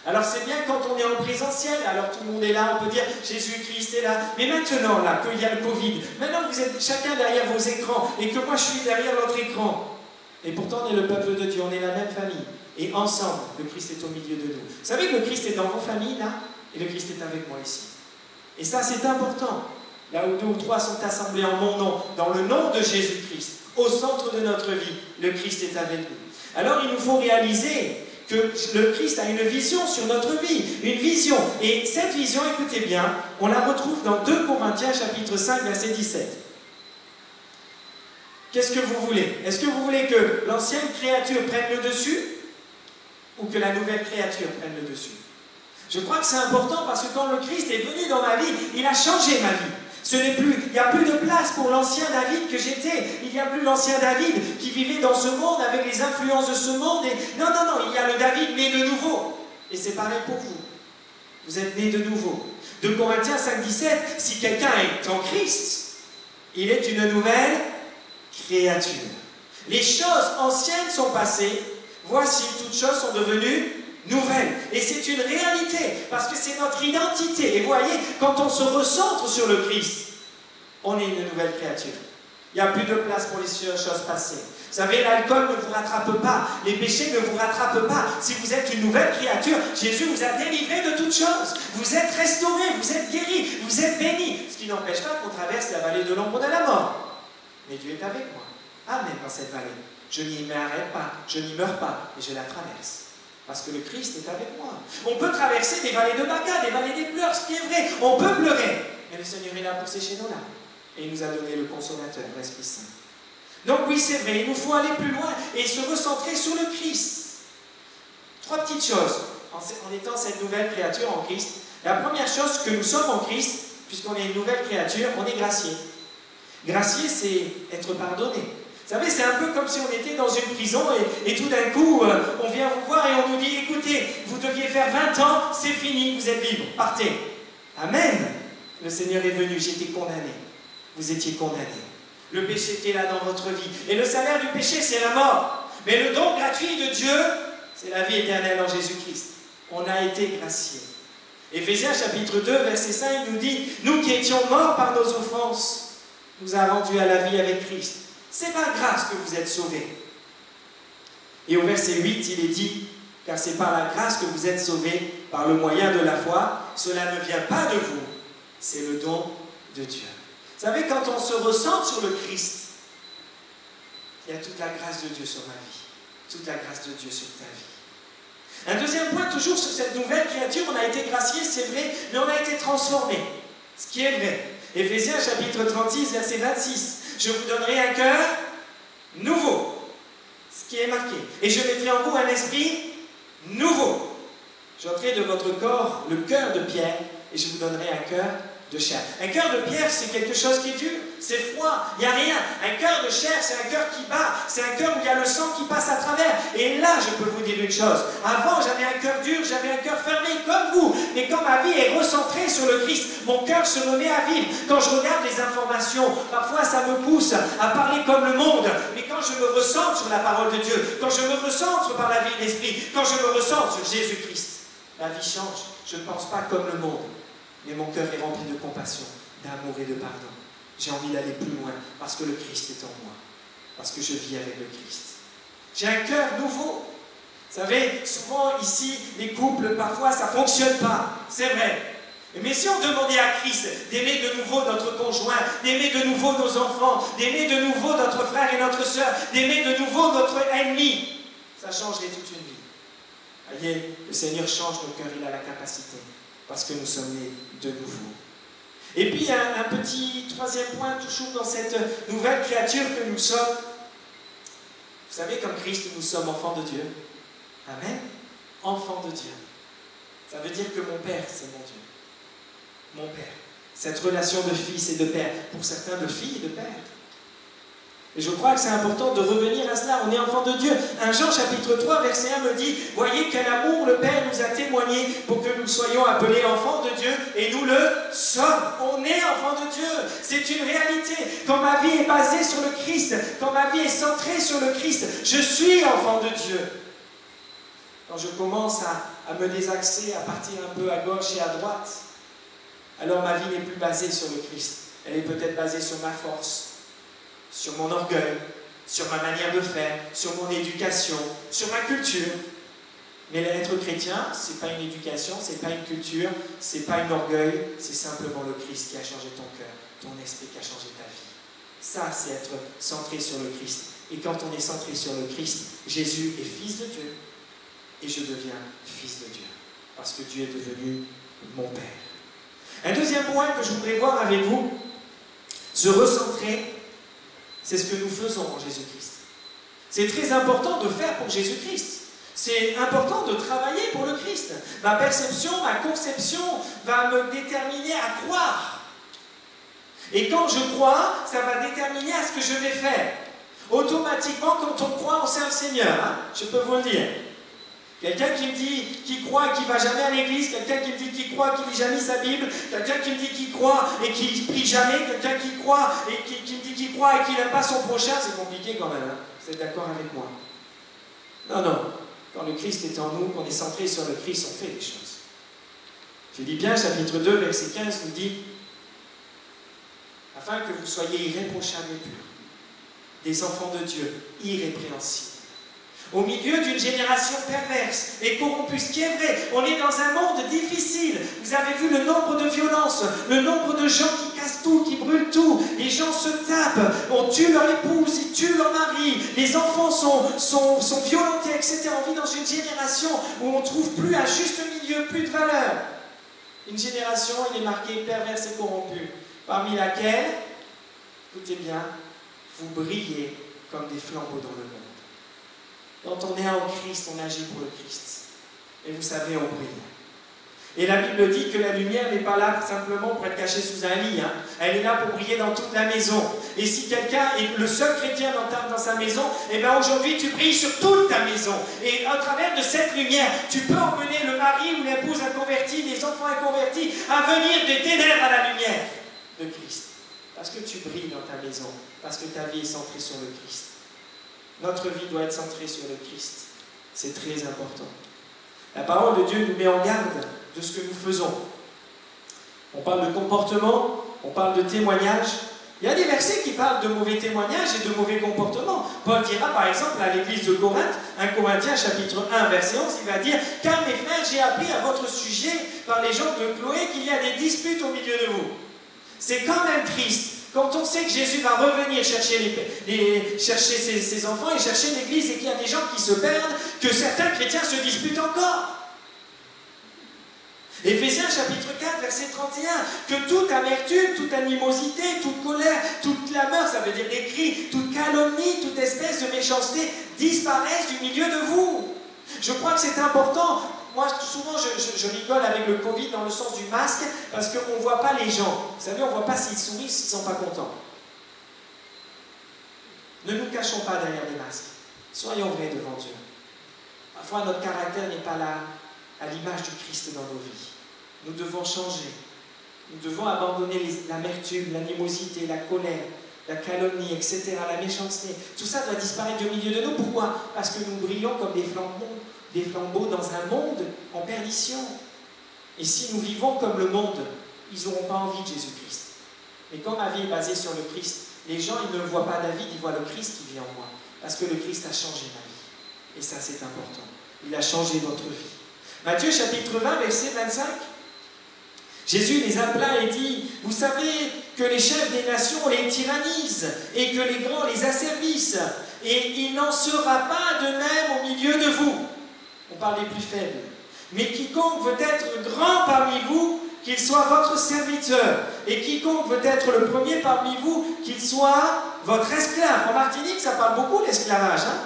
Alors c'est bien quand on est en présentiel, alors tout le monde est là, on peut dire Jésus-Christ est là. Mais maintenant, là, qu'il y a le Covid, maintenant vous êtes chacun derrière vos écrans et que moi je suis derrière l'autre écran. Et pourtant on est le peuple de Dieu, on est la même famille. Et ensemble, le Christ est au milieu de nous. Vous savez que le Christ est dans vos familles, là, et le Christ est avec moi ici. Et ça c'est important. Là où 2 ou 3 sont assemblés en mon nom, dans le nom de Jésus-Christ, au centre de notre vie, le Christ est avec nous. Alors il nous faut réaliser que le Christ a une vision sur notre vie, une vision. Et cette vision, écoutez bien, on la retrouve dans 2 Corinthiens chapitre 5, verset 17. Qu'est-ce que vous voulez? Est-ce que vous voulez que l'ancienne créature prenne le dessus ou que la nouvelle créature prenne le dessus? Je crois que c'est important parce que quand le Christ est venu dans ma vie, il a changé ma vie. Il n'y a plus de place pour l'ancien David que j'étais. Il n'y a plus l'ancien David qui vivait dans ce monde avec les influences de ce monde. Non, il y a le David né de nouveau. Et c'est pareil pour vous. Vous êtes né de nouveau. 2 Corinthiens 5, 17, si quelqu'un est en Christ, il est une nouvelle créature. Les choses anciennes sont passées. Voici, toutes choses sont devenues nouvelle. Et c'est une réalité, parce que c'est notre identité. Et vous voyez, quand on se recentre sur le Christ, on est une nouvelle créature. Il n'y a plus de place pour les choses passées. Vous savez, l'alcool ne vous rattrape pas, les péchés ne vous rattrapent pas. Si vous êtes une nouvelle créature, Jésus vous a délivré de toutes choses. Vous êtes restauré, vous êtes guéri, vous êtes béni. Ce qui n'empêche pas qu'on traverse la vallée de l'ombre de la mort. Mais Dieu est avec moi. Amen dans cette vallée. Je n'y m'arrête pas, je n'y meurs pas, et je la traverse. Parce que le Christ est avec moi. On peut traverser des vallées de Baca, des vallées des pleurs, ce qui est vrai. On peut pleurer. Mais le Seigneur est là pour sécher nos larmes. Et il nous a donné le consolateur, l'Esprit Saint. Donc oui, c'est vrai, il nous faut aller plus loin et se recentrer sur le Christ. 3 petites choses en étant cette nouvelle créature en Christ. La première chose, que nous sommes en Christ, puisqu'on est une nouvelle créature, on est gracié. Gracié, c'est être pardonné. Vous savez, c'est un peu comme si on était dans une prison et tout d'un coup, on vient vous voir et on nous dit, écoutez, vous deviez faire 20 ans, c'est fini, vous êtes libre, partez. Amen. Le Seigneur est venu, j'étais condamné. Vous étiez condamné. Le péché était là dans votre vie. Et le salaire du péché, c'est la mort. Mais le don gratuit de Dieu, c'est la vie éternelle en Jésus-Christ. On a été graciés. Éphésiens chapitre 2, verset 5 nous dit, nous qui étions morts par nos offenses, nous a rendus à la vie avec Christ. C'est par grâce que vous êtes sauvés. Et au verset 8, il est dit, car c'est par la grâce que vous êtes sauvés, par le moyen de la foi, cela ne vient pas de vous, c'est le don de Dieu. Vous savez, quand on se ressent sur le Christ, il y a toute la grâce de Dieu sur ma vie, toute la grâce de Dieu sur ta vie. Un deuxième point, toujours sur cette nouvelle créature, on a été gracié, c'est vrai, mais on a été transformé, ce qui est vrai. Éphésiens chapitre 36, verset 26. Je vous donnerai un cœur nouveau, ce qui est marqué. Et je mettrai en vous un esprit nouveau. J'ôterai de votre corps le cœur de pierre et je vous donnerai un cœur de chair. Un cœur de pierre, c'est quelque chose qui est dur, c'est froid, il n'y a rien. Un cœur de chair, c'est un cœur qui bat, c'est un cœur où il y a le sang qui passe à travers. Et là, je peux vous dire une chose. Avant, j'avais un cœur dur, j'avais un cœur fermé comme vous. Mais quand ma vie est recentrée sur le Christ, mon cœur se remet à vivre. Quand je regarde les informations, parfois ça me pousse à parler comme le monde. Mais quand je me recentre sur la parole de Dieu, quand je me recentre par la vie de l'Esprit, quand je me recentre sur Jésus-Christ, la vie change. Je ne pense pas comme le monde. Mais mon cœur est rempli de compassion, d'amour et de pardon. J'ai envie d'aller plus loin parce que le Christ est en moi. Parce que je vis avec le Christ. J'ai un cœur nouveau. Vous savez, souvent ici, les couples, parfois, ça ne fonctionne pas. C'est vrai. Mais si on demandait à Christ d'aimer de nouveau notre conjoint, d'aimer de nouveau nos enfants, d'aimer de nouveau notre frère et notre soeur, d'aimer de nouveau notre ennemi, ça changerait toute une vie. Voyez, le Seigneur change nos cœurs, il a la capacité. Parce que nous sommes nés de nouveau. Et puis, un petit troisième point, toujours dans cette nouvelle créature que nous sommes. Vous savez, comme Christ, nous sommes enfants de Dieu. Amen. Enfants de Dieu. Ça veut dire que mon Père, c'est mon Dieu. Mon Père. Cette relation de fils et de père. Pour certains, de fille et de père. Et je crois que c'est important de revenir à cela. On est enfants de Dieu. 1 Jean chapitre 3, verset 1 me dit, voyez quel amour le Père nous a témoigné pour que nous soyons appelés enfants de Dieu. Et nous le sommes. On est enfants de Dieu. C'est une réalité. Quand ma vie est basée sur le Christ, quand ma vie est centrée sur le Christ, je suis enfant de Dieu. Quand je commence à me désaxer, à partir un peu à gauche et à droite, alors ma vie n'est plus basée sur le Christ. Elle est peut-être basée sur ma force, sur mon orgueil, sur ma manière de faire, sur mon éducation, sur ma culture. Mais l'être chrétien, ce n'est pas une éducation, ce n'est pas une culture, ce n'est pas un orgueil, c'est simplement le Christ qui a changé ton cœur, ton esprit qui a changé ta vie. Ça, c'est être centré sur le Christ. Et quand on est centré sur le Christ, Jésus est fils de Dieu. Et je deviens fils de Dieu. Parce que Dieu est devenu mon Père. Un deuxième point que je voudrais voir avec vous, se recentrer, c'est ce que nous faisons en Jésus-Christ. C'est très important de faire pour Jésus-Christ. C'est important de travailler pour le Christ. Ma perception, ma conception va me déterminer à croire. Et quand je crois, ça va déterminer à ce que je vais faire. Automatiquement, quand on croit, on sert le Seigneur. Hein? Je peux vous le dire. Quelqu'un qui me dit qu'il croit et qui ne va jamais à l'église, quelqu'un qui me dit qu'il croit et qui ne lit jamais sa Bible, quelqu'un qui me dit qu'il croit et qui ne prie jamais, quelqu'un qui croit et qui me dit qu'il croit et qui n'aime pas son prochain, c'est compliqué quand même. Hein? Vous êtes d'accord avec moi? Non, non. Quand le Christ est en nous, qu'on est centré sur le Christ, on fait des choses. Philippiens chapitre 2, verset 15 nous dit « Afin que vous soyez irréprochables et purs, des enfants de Dieu, irrépréhensibles, au milieu d'une génération perverse et corrompue, ce qui est vrai, on est dans un monde difficile. Vous avez vu le nombre de violences, le nombre de gens qui cassent cassent tout, qui brûlent tout. Les gens se tapent, on tue leur épouse, ils tuent leur mari, les enfants sont violentés, etc. On vit dans une génération où on ne trouve plus un juste milieu, plus de valeur. Une génération, elle est marquée perverse et corrompue, parmi laquelle, écoutez bien, vous brillez comme des flambeaux dans le monde. Quand on est en Christ, on agit pour le Christ. Et vous savez, on brille. Et la Bible dit que la lumière n'est pas là simplement pour être cachée sous un lit. Hein. Elle est là pour briller dans toute la maison. Et si quelqu'un est le seul chrétien dans sa maison, eh bien aujourd'hui tu brilles sur toute ta maison. Et à travers de cette lumière, tu peux emmener le mari ou l'épouse inconvertie, les enfants inconvertis, à venir des ténèbres à la lumière de Christ. Parce que tu brilles dans ta maison. Parce que ta vie est centrée sur le Christ. Notre vie doit être centrée sur le Christ. C'est très important. La parole de Dieu nous met en garde de ce que nous faisons. On parle de comportement, on parle de témoignage. Il y a des versets qui parlent de mauvais témoignages et de mauvais comportements. Paul dira par exemple à l'église de Corinthe, 1 Corinthiens chapitre 1 verset 11, il va dire « Car mes frères, j'ai appris à votre sujet par les gens de Chloé qu'il y a des disputes au milieu de vous. » C'est quand même triste. Quand on sait que Jésus va revenir chercher ses enfants et chercher l'Église et qu'il y a des gens qui se perdent, que certains chrétiens se disputent encore. Éphésiens chapitre 4, verset 31, que toute amertume, toute animosité, toute colère, toute clameur, ça veut dire des cris, toute calomnie, toute espèce de méchanceté disparaissent du milieu de vous. Je crois que c'est important. Moi, souvent, je rigole avec le Covid dans le sens du masque, parce qu'on ne voit pas les gens. Vous savez, on ne voit pas s'ils sourient, s'ils ne sont pas contents. Ne nous cachons pas derrière les masques. Soyons vrais devant Dieu. Parfois, notre caractère n'est pas là à l'image du Christ dans nos vies. Nous devons changer. Nous devons abandonner l'amertume, l'animosité, la colère, la calomnie, etc., la méchanceté. Tout ça doit disparaître du milieu de nous. Pourquoi? Parce que nous brillons comme des flambeaux dans un monde en perdition. Et si nous vivons comme le monde, ils n'auront pas envie de Jésus-Christ. Mais quand ma vie est basée sur le Christ, les gens, ils ne voient pas David, ils voient le Christ qui vit en moi. Parce que le Christ a changé ma vie. Et ça, c'est important. Il a changé votre vie. Matthieu chapitre 20, verset 25. Jésus les appela et dit, vous savez que les chefs des nations les tyrannisent et que les grands les asservissent. Et il n'en sera pas de même au milieu de vous. On parle des plus faibles. Mais quiconque veut être grand parmi vous, qu'il soit votre serviteur. Et quiconque veut être le premier parmi vous, qu'il soit votre esclave. En Martinique, ça parle beaucoup l'esclavage. Hein?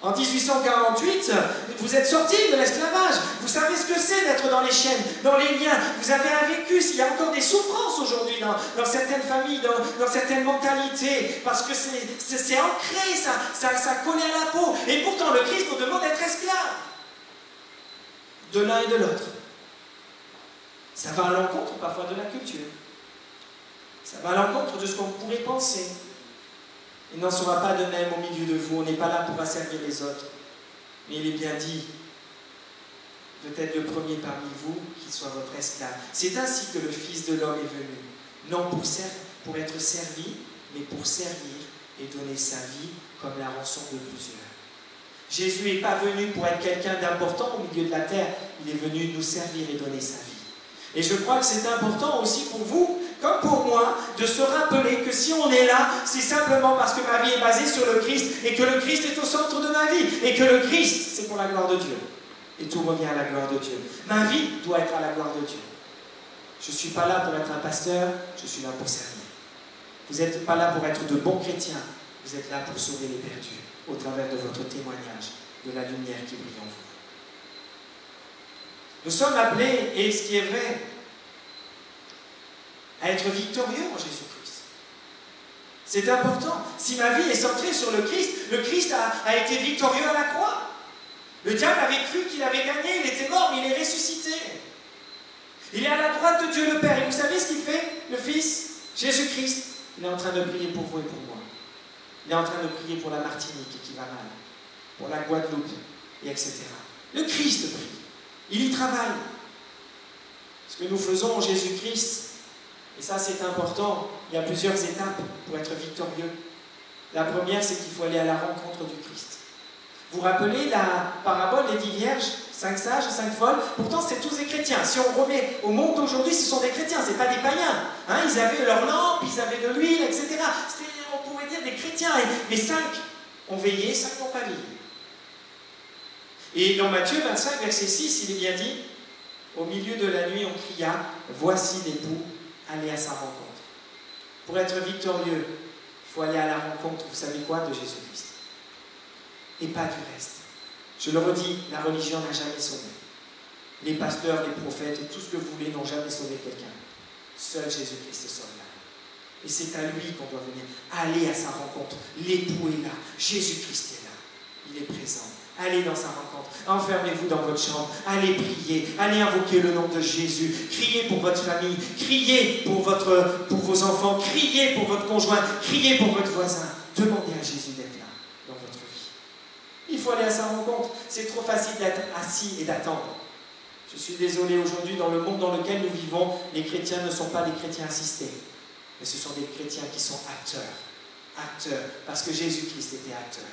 En 1848, vous êtes sortis de l'esclavage. Vous savez ce que c'est d'être dans les chaînes, dans les liens. Vous avez un vécu. Il y a encore des souffrances aujourd'hui dans certaines familles, dans certaines mentalités. Parce que c'est ancré, ça collé à la peau. Et pourtant, le Christ nous demande d'être esclaves. De l'un et de l'autre. Ça va à l'encontre parfois de la culture. Ça va à l'encontre de ce qu'on pourrait penser. Il n'en sera pas de même au milieu de vous. On n'est pas là pour asservir les autres. Mais il est bien dit, peut-être le premier parmi vous, qu'il soit votre esclave. C'est ainsi que le Fils de l'homme est venu. Non pour être servi, mais pour servir et donner sa vie comme la rançon de plusieurs. Jésus n'est pas venu pour être quelqu'un d'important au milieu de la terre. Il est venu nous servir et donner sa vie. Et je crois que c'est important aussi pour vous, comme pour moi, de se rappeler que si on est là, c'est simplement parce que ma vie est basée sur le Christ et que le Christ est au centre de ma vie et que le Christ, c'est pour la gloire de Dieu. Et tout revient à la gloire de Dieu. Ma vie doit être à la gloire de Dieu. Je ne suis pas là pour être un pasteur, je suis là pour servir. Vous n'êtes pas là pour être de bons chrétiens, vous êtes là pour sauver les perdus au travers de votre témoignage, de la lumière qui brille en vous. Nous sommes appelés, et ce qui est vrai, à être victorieux en Jésus-Christ. C'est important. Si ma vie est centrée sur le Christ a été victorieux à la croix. Le diable avait cru qu'il avait gagné, il était mort, mais il est ressuscité. Il est à la droite de Dieu le Père. Et vous savez ce qu'il fait, le Fils, Jésus-Christ? Il est en train de prier pour vous et pour moi. Il est en train de prier pour la Martinique qui va mal, pour la Guadeloupe, et etc. Le Christ prie. Il y travaille. Ce que nous faisons en Jésus-Christ, et ça c'est important, il y a plusieurs étapes pour être victorieux. La première, c'est qu'il faut aller à la rencontre du Christ. Vous vous rappelez la parabole des 10 vierges? 5 sages et 5 folles, pourtant c'est tous des chrétiens. Si on remet au monde d'aujourd'hui, ce sont des chrétiens, ce n'est pas des païens. Hein, ils avaient leur lampe, ils avaient de l'huile, etc. On pourrait dire des chrétiens. Mais 5 ont veillé, 5 n'ont pas veillé. Et dans Matthieu 25, verset 6, il est bien dit, au milieu de la nuit, on cria, voici l'époux, allez à sa rencontre. Pour être victorieux, il faut aller à la rencontre, vous savez quoi, de Jésus-Christ. Et pas du reste. Je le redis, la religion n'a jamais sauvé. Les pasteurs, les prophètes et tout ce que vous voulez n'ont jamais sauvé quelqu'un. Seul Jésus-Christ sauve l'âme. Et c'est à lui qu'on doit venir. Aller à sa rencontre. L'époux est là. Jésus-Christ est là. Il est présent. Allez dans sa rencontre. Enfermez-vous dans votre chambre. Allez prier. Allez invoquer le nom de Jésus. Criez pour votre famille. Criez pour vos enfants. Criez pour votre conjoint. Criez pour votre voisin. Demandez à Jésus d'être là dans votre vie. Il faut aller à sa rencontre. C'est trop facile d'être assis et d'attendre. Je suis désolé, aujourd'hui, dans le monde dans lequel nous vivons, les chrétiens ne sont pas des chrétiens assistés, mais ce sont des chrétiens qui sont acteurs. Acteurs, parce que Jésus-Christ était acteur.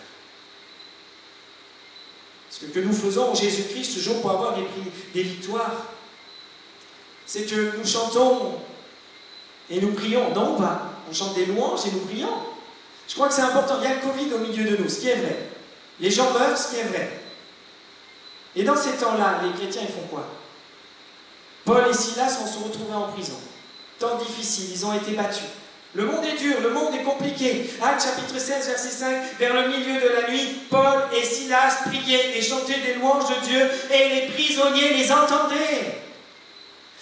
Ce que nous faisons en Jésus-Christ, toujours pour avoir des victoires, c'est que nous chantons et nous prions. Non, pas. On chante des louanges et nous prions. Je crois que c'est important. Il y a le Covid au milieu de nous, ce qui est vrai. Les gens meurent, ce qui est vrai. Et dans ces temps-là, les chrétiens, ils font quoi? Paul et Silas vont se retrouver en prison. Temps difficile, ils ont été battus. Le monde est dur, le monde est compliqué. Actes chapitre 16, verset 5, vers le milieu de la nuit, Paul et Silas priaient et chantaient des louanges de Dieu et les prisonniers les entendaient.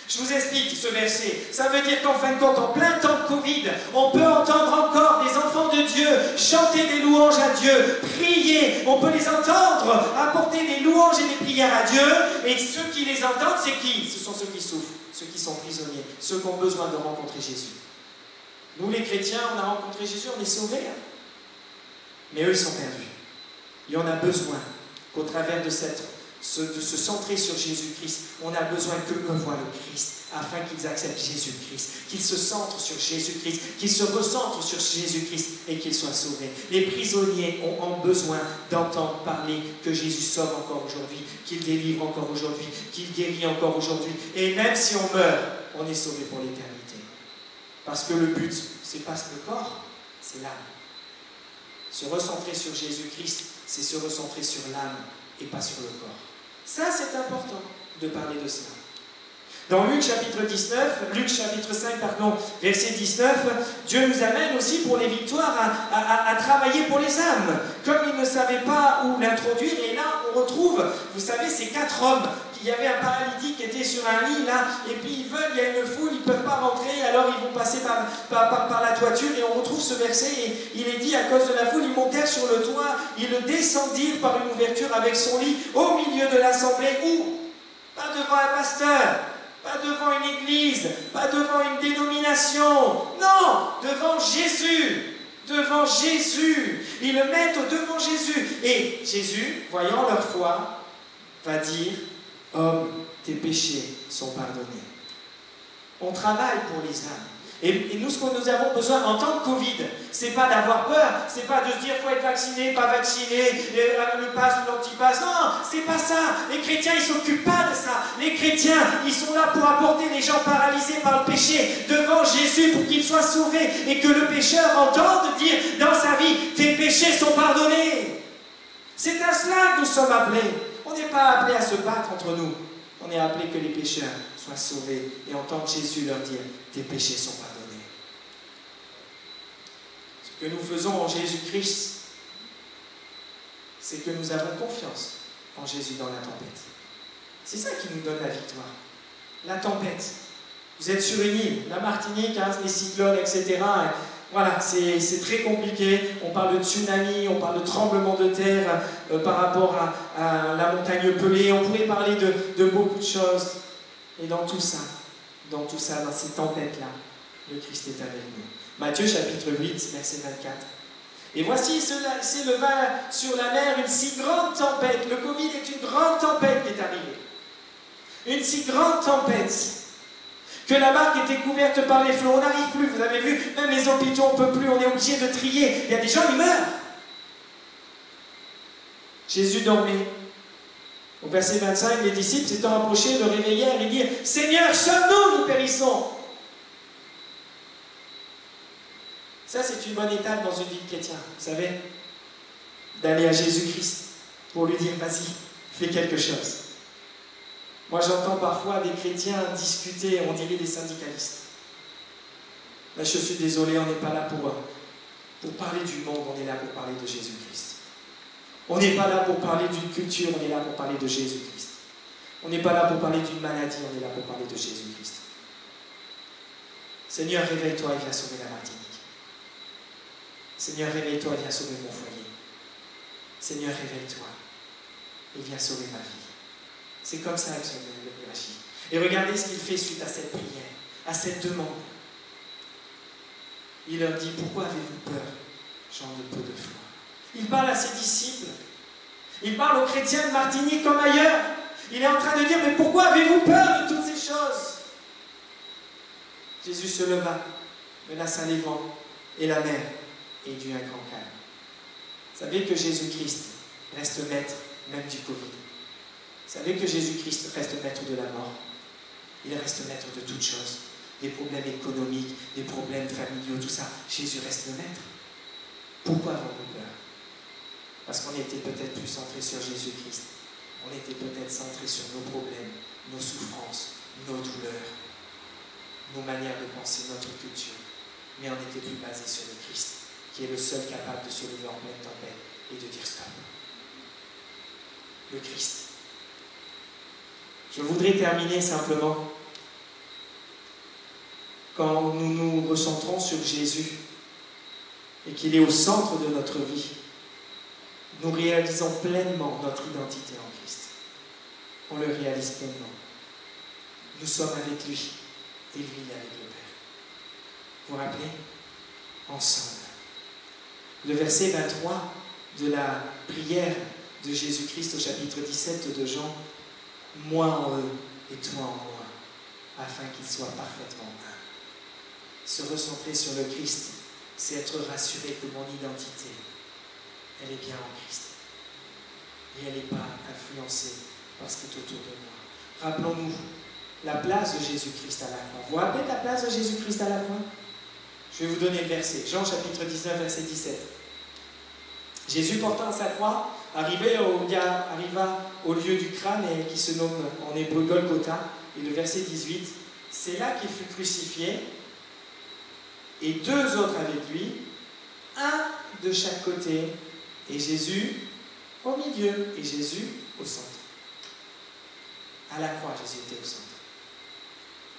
Je vous explique ce verset. Ça veut dire qu'en fin de compte, en plein temps de Covid, on peut entendre encore des enfants de Dieu chanter des louanges à Dieu, prier. On peut les entendre apporter des louanges et des prières à Dieu. Et ceux qui les entendent, c'est qui? Ce sont ceux qui souffrent, ceux qui sont prisonniers, ceux qui ont besoin de rencontrer Jésus. Nous, les chrétiens, on a rencontré Jésus, on est sauvés. Mais eux, ils sont perdus. Et on a besoin qu'au travers de se centrer sur Jésus-Christ, on a besoin que eux voient le Christ, afin qu'ils acceptent Jésus-Christ, qu'ils se centrent sur Jésus-Christ, qu'ils se recentrent sur Jésus-Christ et qu'ils soient sauvés. Les prisonniers ont besoin d'entendre parler que Jésus sauve encore aujourd'hui, qu'il délivre encore aujourd'hui, qu'il guérit encore aujourd'hui. Et même si on meurt, on est sauvé pour l'éternité. Parce que le but, c'est pas le corps, c'est l'âme. Se recentrer sur Jésus-Christ, c'est se recentrer sur l'âme et pas sur le corps. Ça, c'est important de parler de cela. Dans Luc chapitre 5, verset 19, Dieu nous amène aussi pour les victoires à travailler pour les âmes. Comme ils ne savaient pas où l'introduire, et là on retrouve, vous savez, ces 4 hommes. Il y avait un paralytique qui était sur un lit là, et puis ils veulent, il y a une foule, ils ne peuvent pas rentrer, alors ils vont passer par la toiture, et on retrouve ce verset, et il est dit, à cause de la foule, ils montèrent sur le toit, ils le descendirent par une ouverture avec son lit, au milieu de l'assemblée, où? Pas devant un pasteur, pas devant une église, pas devant une dénomination, non, devant Jésus. Devant Jésus. Ils le mettent devant Jésus. Et Jésus, voyant leur foi, va dire, homme, tes péchés sont pardonnés. On travaille pour les âmes. Et nous, ce que nous avons besoin en temps de Covid, c'est pas d'avoir peur, c'est pas de se dire faut être vacciné, pas vacciné, le pass ou l'antipass. Non, c'est pas ça. Les chrétiens, ils s'occupent pas de ça. Les chrétiens, ils sont là pour apporter les gens paralysés par le péché devant Jésus pour qu'ils soient sauvés et que le pécheur entende dire dans sa vie, tes péchés sont pardonnés. C'est à cela que nous sommes appelés. On n'est pas appelés à se battre entre nous. On est appelés que les pécheurs soient sauvés et entendre Jésus leur dire, tes péchés sont pardonnés. Ce que nous faisons en Jésus-Christ, c'est que nous avons confiance en Jésus dans la tempête. C'est ça qui nous donne la victoire. La tempête. Vous êtes sur une île, la Martinique, hein, les cyclones, etc. Voilà, c'est très compliqué. On parle de tsunami, on parle de tremblement de terre par rapport à la montagne pelée. On pourrait parler de beaucoup de choses. Et dans tout ça, dans ces tempêtes-là, le Christ est avec nous. Matthieu chapitre 8, verset 24. Et voici s'éleva sur la mer une si grande tempête. Le Covid est une grande tempête qui est arrivée. Une si grande tempête que la barque était couverte par les flots. On n'arrive plus, vous avez vu, même les hôpitaux, on ne peut plus, on est obligé de trier. Il y a des gens qui meurent. Jésus dormait Au verset 25, les disciples s'étant approchés le réveillèrent et dirent « Seigneur, sauve-nous, nous périssons !» Ça, c'est une bonne étape dans une vie de chrétien, vous savez, d'aller à Jésus-Christ pour lui dire « Vas-y, fais quelque chose ». Moi, j'entends parfois des chrétiens discuter, on dirait des syndicalistes. Là, je suis désolé, on n'est pas là pour parler du monde, on est là pour parler de Jésus-Christ. On n'est pas là pour parler d'une culture, on est là pour parler de Jésus-Christ. On n'est pas là pour parler d'une maladie, on est là pour parler de Jésus-Christ. Seigneur, réveille-toi et viens sauver la Martinique. Seigneur, réveille-toi et viens sauver mon foyer. Seigneur, réveille-toi et viens sauver ma vie. C'est comme ça que Seigneur agit. Et regardez ce qu'il fait suite à cette prière, à cette demande. Il leur dit, pourquoi avez-vous peur, gens de peu de foi? Il parle à ses disciples. Il parle aux chrétiens de Martinique comme ailleurs. Il est en train de dire, mais pourquoi avez-vous peur de toutes ces choses? Jésus se leva, menaça les vents et la mer, et il y eut un grand calme. Vous savez que Jésus-Christ reste maître même du Covid. Vous savez que Jésus-Christ reste maître de la mort. Il reste maître de toutes choses. Des problèmes économiques, des problèmes familiaux, tout ça. Jésus reste le maître. Pourquoi avons-nous peur? Parce qu'on était peut-être plus centré sur Jésus-Christ. On était peut-être centré sur nos problèmes, nos souffrances, nos douleurs, nos manières de penser, notre culture. Mais on n'était plus basé sur le Christ, qui est le seul capable de se lever en pleine tempête et de dire stop. Le Christ. Je voudrais terminer simplement quand nous nous recentrons sur Jésus et qu'il est au centre de notre vie. Nous réalisons pleinement notre identité en Christ. On le réalise pleinement. Nous sommes avec lui et lui avec le Père. Vous vous rappelez? Ensemble. Le verset 23 de la prière de Jésus-Christ au chapitre 17 de Jean, « Moi en eux et toi en moi, afin qu'ils soient parfaitement un. » Se recentrer sur le Christ, c'est être rassuré que mon identité, elle est bien en Christ. Et elle n'est pas influencée par ce qui est autour de moi. Rappelons-nous la place de Jésus-Christ à la croix. Vous vous rappelez la place de Jésus-Christ à la croix? Je vais vous donner le verset. Jean chapitre 19, verset 17. Jésus portant sa croix arriva au lieu du crâne et qui se nomme en hébreu Golgotha. Et le verset 18, c'est là qu'il fut crucifié et deux autres avec lui, un de chaque côté, et Jésus au milieu, et Jésus au centre. À la croix, Jésus était au centre.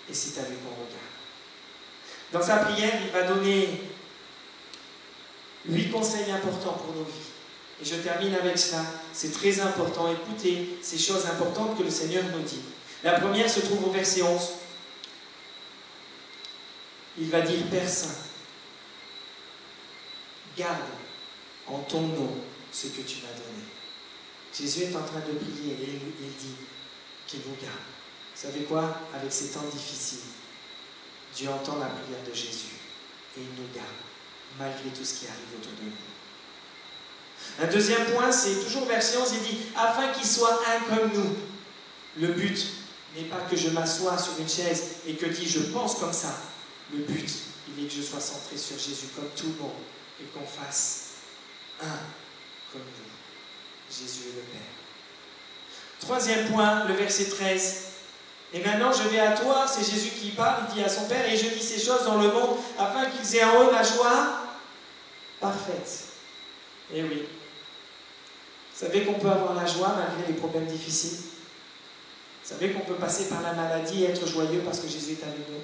Et c'est à lui qu'on regarde. Dans sa prière, il va donner 8 conseils importants pour nos vies. Et je termine avec cela. C'est très important. Écoutez ces choses importantes que le Seigneur nous dit. La première se trouve au verset 11. Il va dire, Père Saint, garde en ton nom ce que tu m'as donné. Jésus est en train de prier et il dit qu'il nous garde. Vous savez quoi? Avec ces temps difficiles, Dieu entend la prière de Jésus et il nous garde, malgré tout ce qui arrive autour de nous. Un deuxième point, c'est toujours verset 11, il dit « Afin qu'il soit un comme nous ». Le but n'est pas que je m'assoie sur une chaise et que dis « je pense comme ça ». Le but, il est que je sois centré sur Jésus comme tout le monde et qu'on fasse un comme nous. Jésus est le Père. Troisième point, le verset 13. Et maintenant je vais à toi, c'est Jésus qui parle, il dit à son Père, et je dis ces choses dans le monde afin qu'ils aient en eux la joie parfaite. Et oui. Vous savez qu'on peut avoir la joie malgré les problèmes difficiles. Vous savez qu'on peut passer par la maladie et être joyeux parce que Jésus est avec nous.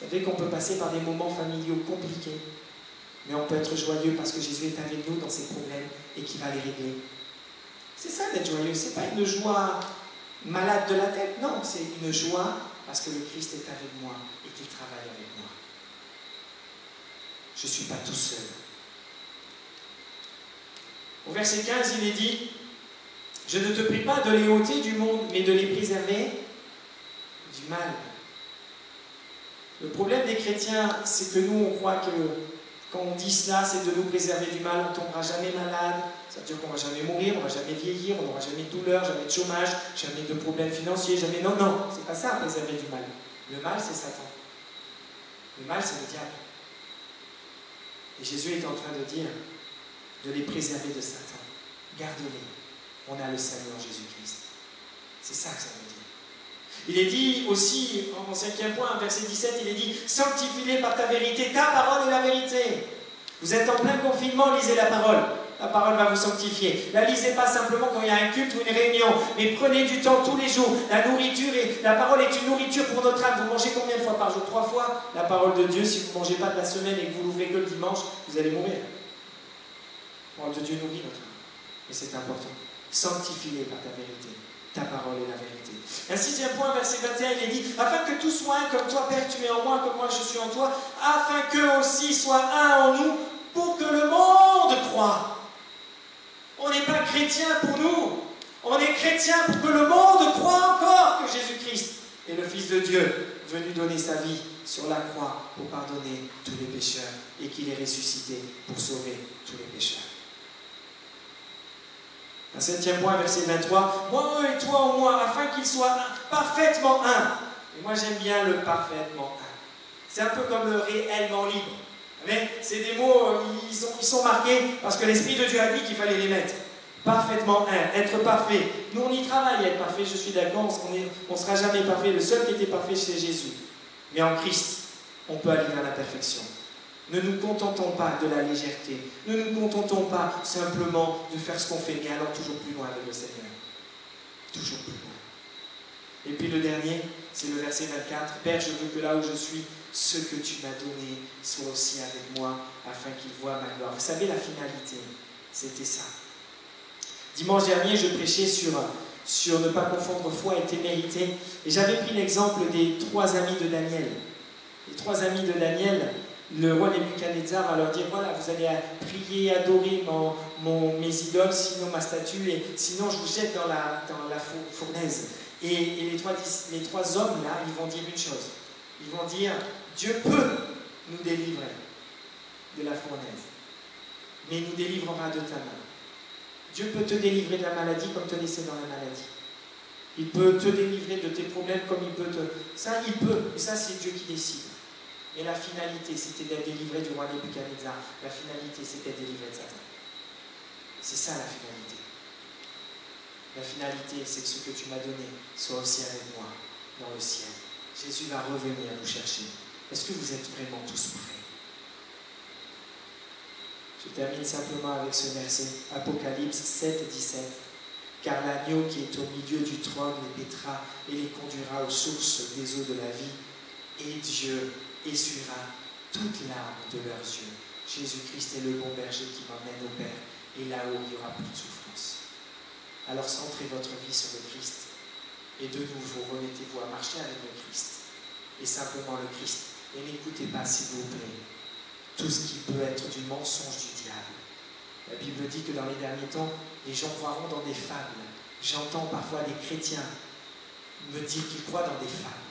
Vous savez qu'on peut passer par des moments familiaux compliqués, mais on peut être joyeux parce que Jésus est avec nous dans ses problèmes et qu'il va les régler. C'est ça d'être joyeux, c'est pas une joie malade de la tête, non, c'est une joie parce que le Christ est avec moi et qu'il travaille avec moi. Je ne suis pas tout seul. Au verset 15, il est dit « Je ne te prie pas de les ôter du monde, mais de les préserver du mal. » Le problème des chrétiens, c'est que nous, on croit que quand on dit cela, c'est de nous préserver du mal, on ne tombera jamais malade, Ça veut dire qu'on ne va jamais mourir, on ne va jamais vieillir, on n'aura jamais de douleur, jamais de chômage, jamais de problèmes financiers, jamais... Non, non, c'est pas ça, préserver du mal. Le mal, c'est Satan. Le mal, c'est le diable. Et Jésus est en train de dire de les préserver de Satan. Garde-les. On a le salut en Jésus-Christ. C'est ça que ça veut dire. Il est dit aussi, en 5e point, verset 17, il est dit « Sanctifie-les par ta vérité, ta parole est la vérité. » Vous êtes en plein confinement, lisez la parole. La parole va vous sanctifier. La lisez pas simplement quand il y a un culte ou une réunion, mais prenez du temps tous les jours. La nourriture, la parole est une nourriture pour notre âme. Vous mangez combien de fois par jour? 3 fois. La parole de Dieu, si vous ne mangez pas de la semaine et que vous l'ouvrez que le dimanche, vous allez mourir. La parole de Dieu nourrit notre âme. Et c'est important. Sanctifie-les par ta vérité. Ta parole est la vérité. Un 6e point, verset 21, il est dit « Afin que tous soient un comme toi, Père, tu es en moi, comme moi je suis en toi, afin qu'eux aussi soient un en nous, pour que le monde croie. » On n'est pas chrétien pour nous. On est chrétien pour que le monde croie encore que Jésus-Christ est le Fils de Dieu, venu donner sa vie sur la croix pour pardonner tous les pécheurs et qu'il est ressuscité pour sauver tous les pécheurs. Un 7e point, verset 23. Moi et toi en moi, afin qu'ils soient parfaitement un. Et moi j'aime bien le parfaitement un. C'est un peu comme le réellement libre. C'est des mots, ils sont marqués parce que l'Esprit de Dieu a dit qu'il fallait les mettre. Parfaitement un, être parfait. Nous on y travaille à être parfait, je suis d'accord, on ne sera jamais parfait. Le seul qui était parfait c'est Jésus. Mais en Christ, on peut arriver à la perfection. Ne nous contentons pas de la légèreté. Ne nous contentons pas simplement de faire ce qu'on fait, mais allons toujours plus loin avec le Seigneur. Toujours plus loin. Et puis le dernier, c'est le verset 24. Père, je veux que là où je suis, ce que tu m'as donné soit aussi avec moi, afin qu'ils voient ma gloire. Vous savez, la finalité, c'était ça. Dimanche dernier, je prêchais sur ne pas confondre foi et témérité. Et j'avais pris l'exemple des 3 amis de Daniel. Les 3 amis de Daniel, le roi Nebuchadnezzar va leur dire, voilà, vous allez prier, adorer mes idoles, sinon ma statue, et sinon je vous jette dans la fournaise. Et les 3 hommes là, ils vont dire une chose. Ils vont dire, Dieu peut nous délivrer de la fournaise, mais il nous délivrera de ta main. Dieu peut te délivrer de la maladie comme te laisser dans la maladie. Il peut te délivrer de tes problèmes comme il peut te... Ça, il peut. Et ça, c'est Dieu qui décide. Et la finalité, c'était d'être délivré du roi Nebuchadnezzar. La finalité, c'était d'être délivré de Satan. C'est ça la finalité. La finalité, c'est que ce que tu m'as donné soit aussi avec moi dans le ciel. Jésus va revenir nous chercher. Est-ce que vous êtes vraiment tous prêts? Je termine simplement avec ce verset, Apocalypse 7, 17. Car l'agneau qui est au milieu du trône les paîtra et les conduira aux sources des eaux de la vie, et Dieu essuiera toute larme de leurs yeux. Jésus-Christ est le bon berger qui m'emmène au Père, et là-haut il n'y aura plus de souffrance. Alors centrez votre vie sur le Christ, et de nouveau remettez-vous à marcher avec le Christ, et simplement le Christ. Et n'écoutez pas, s'il vous plaît, tout ce qui peut être du mensonge du diable. La Bible dit que dans les derniers temps, les gens croiront dans des fables. J'entends parfois des chrétiens me dire qu'ils croient dans des fables.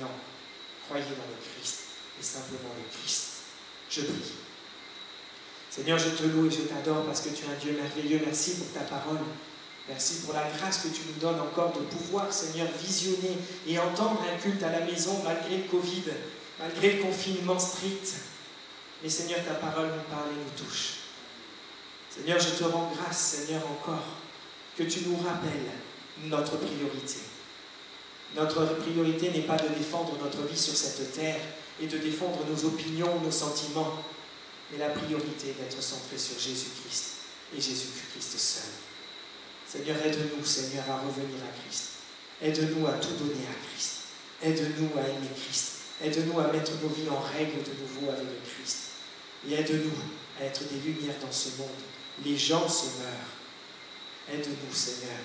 Non, croyez dans le Christ, et simplement le Christ. Je prie. Seigneur, je te loue et je t'adore parce que tu es un Dieu merveilleux. Merci pour ta parole. Merci pour la grâce que tu nous donnes encore de pouvoir, Seigneur, visionner et entendre un culte à la maison malgré le Covid, malgré le confinement strict. Mais Seigneur, ta parole nous parle et nous touche. Seigneur, je te rends grâce, Seigneur, encore, que tu nous rappelles notre priorité. Notre priorité n'est pas de défendre notre vie sur cette terre et de défendre nos opinions, nos sentiments, mais la priorité est d'être centré sur Jésus-Christ et Jésus-Christ seul. Seigneur, aide-nous, Seigneur, à revenir à Christ. Aide-nous à tout donner à Christ. Aide-nous à aimer Christ. Aide-nous à mettre nos vies en règle de nouveau avec le Christ. Et aide-nous à être des lumières dans ce monde. Les gens se meurent. Aide-nous, Seigneur,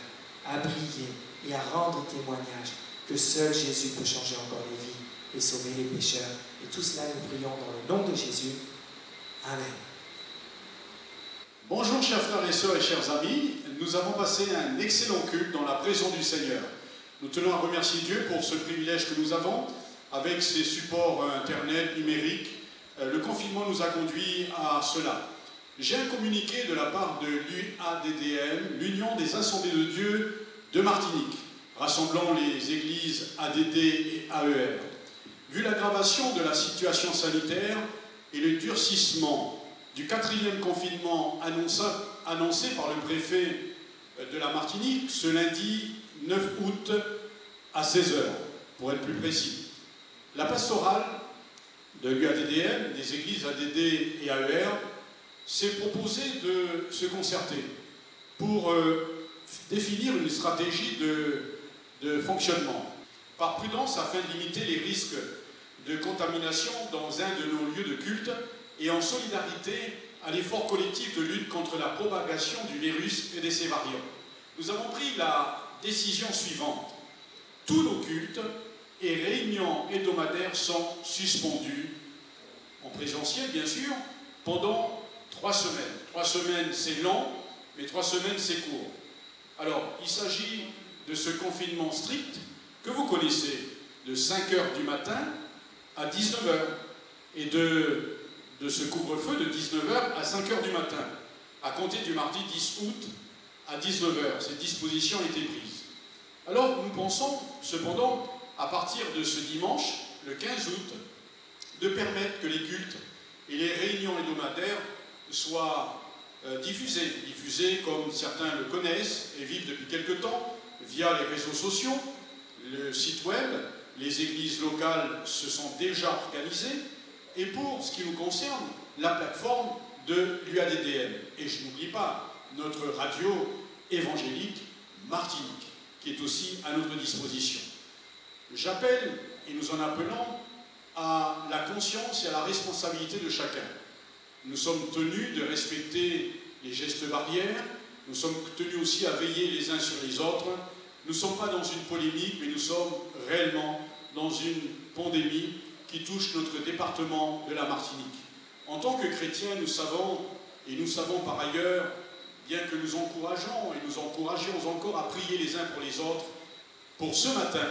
à briller et à rendre témoignage que seul Jésus peut changer encore les vies et sauver les pécheurs. Et tout cela, nous prions dans le nom de Jésus. Amen. Bonjour chers frères et sœurs et chers amis, nous avons passé un excellent culte dans la présence du Seigneur. Nous tenons à remercier Dieu pour ce privilège que nous avons avec ces supports internet, numériques. Le confinement nous a conduits à cela. J'ai un communiqué de la part de l'UADDM, l'Union des Assemblées de Dieu de Martinique, rassemblant les églises ADD et AER. Vu l'aggravation de la situation sanitaire et le durcissement du 4e confinement annoncé par le préfet de la Martinique ce lundi 9 août à 16h, pour être plus précis. La pastorale de l'UADDM, des églises ADD et AER, s'est proposée de se concerter pour définir une stratégie de fonctionnement. Par prudence, afin de limiter les risques de contamination dans un de nos lieux de culte et en solidarité à l'effort collectif de lutte contre la propagation du virus et de ses variants. Nous avons pris la décision suivante. Tous nos cultes et réunions hebdomadaires sont suspendus, en présentiel bien sûr, pendant 3 semaines. 3 semaines c'est long, mais 3 semaines c'est court. Alors, il s'agit de ce confinement strict que vous connaissez, de 5h du matin à 19h, et de ce couvre-feu de 19h à 5h du matin, à compter du mardi 10 août à 19h. Cette disposition a été prise. Alors, nous pensons, cependant, à partir de ce dimanche, le 15 août, de permettre que les cultes et les réunions hebdomadaires soient diffusés comme certains le connaissent et vivent depuis quelque temps, via les réseaux sociaux, le site web. Les églises locales se sont déjà organisées, et pour ce qui nous concerne, la plateforme de l'UADDM. Et je n'oublie pas notre radio évangélique Martinique, qui est aussi à notre disposition. J'appelle, et nous en appelons, à la conscience et à la responsabilité de chacun. Nous sommes tenus de respecter les gestes barrières, nous sommes tenus aussi à veiller les uns sur les autres. Nous ne sommes pas dans une polémique, mais nous sommes réellement dans une pandémie qui touche notre département de la Martinique. En tant que chrétiens, nous savons par ailleurs, bien que nous encourageons et nous encouragions encore à prier les uns pour les autres, pour ce matin,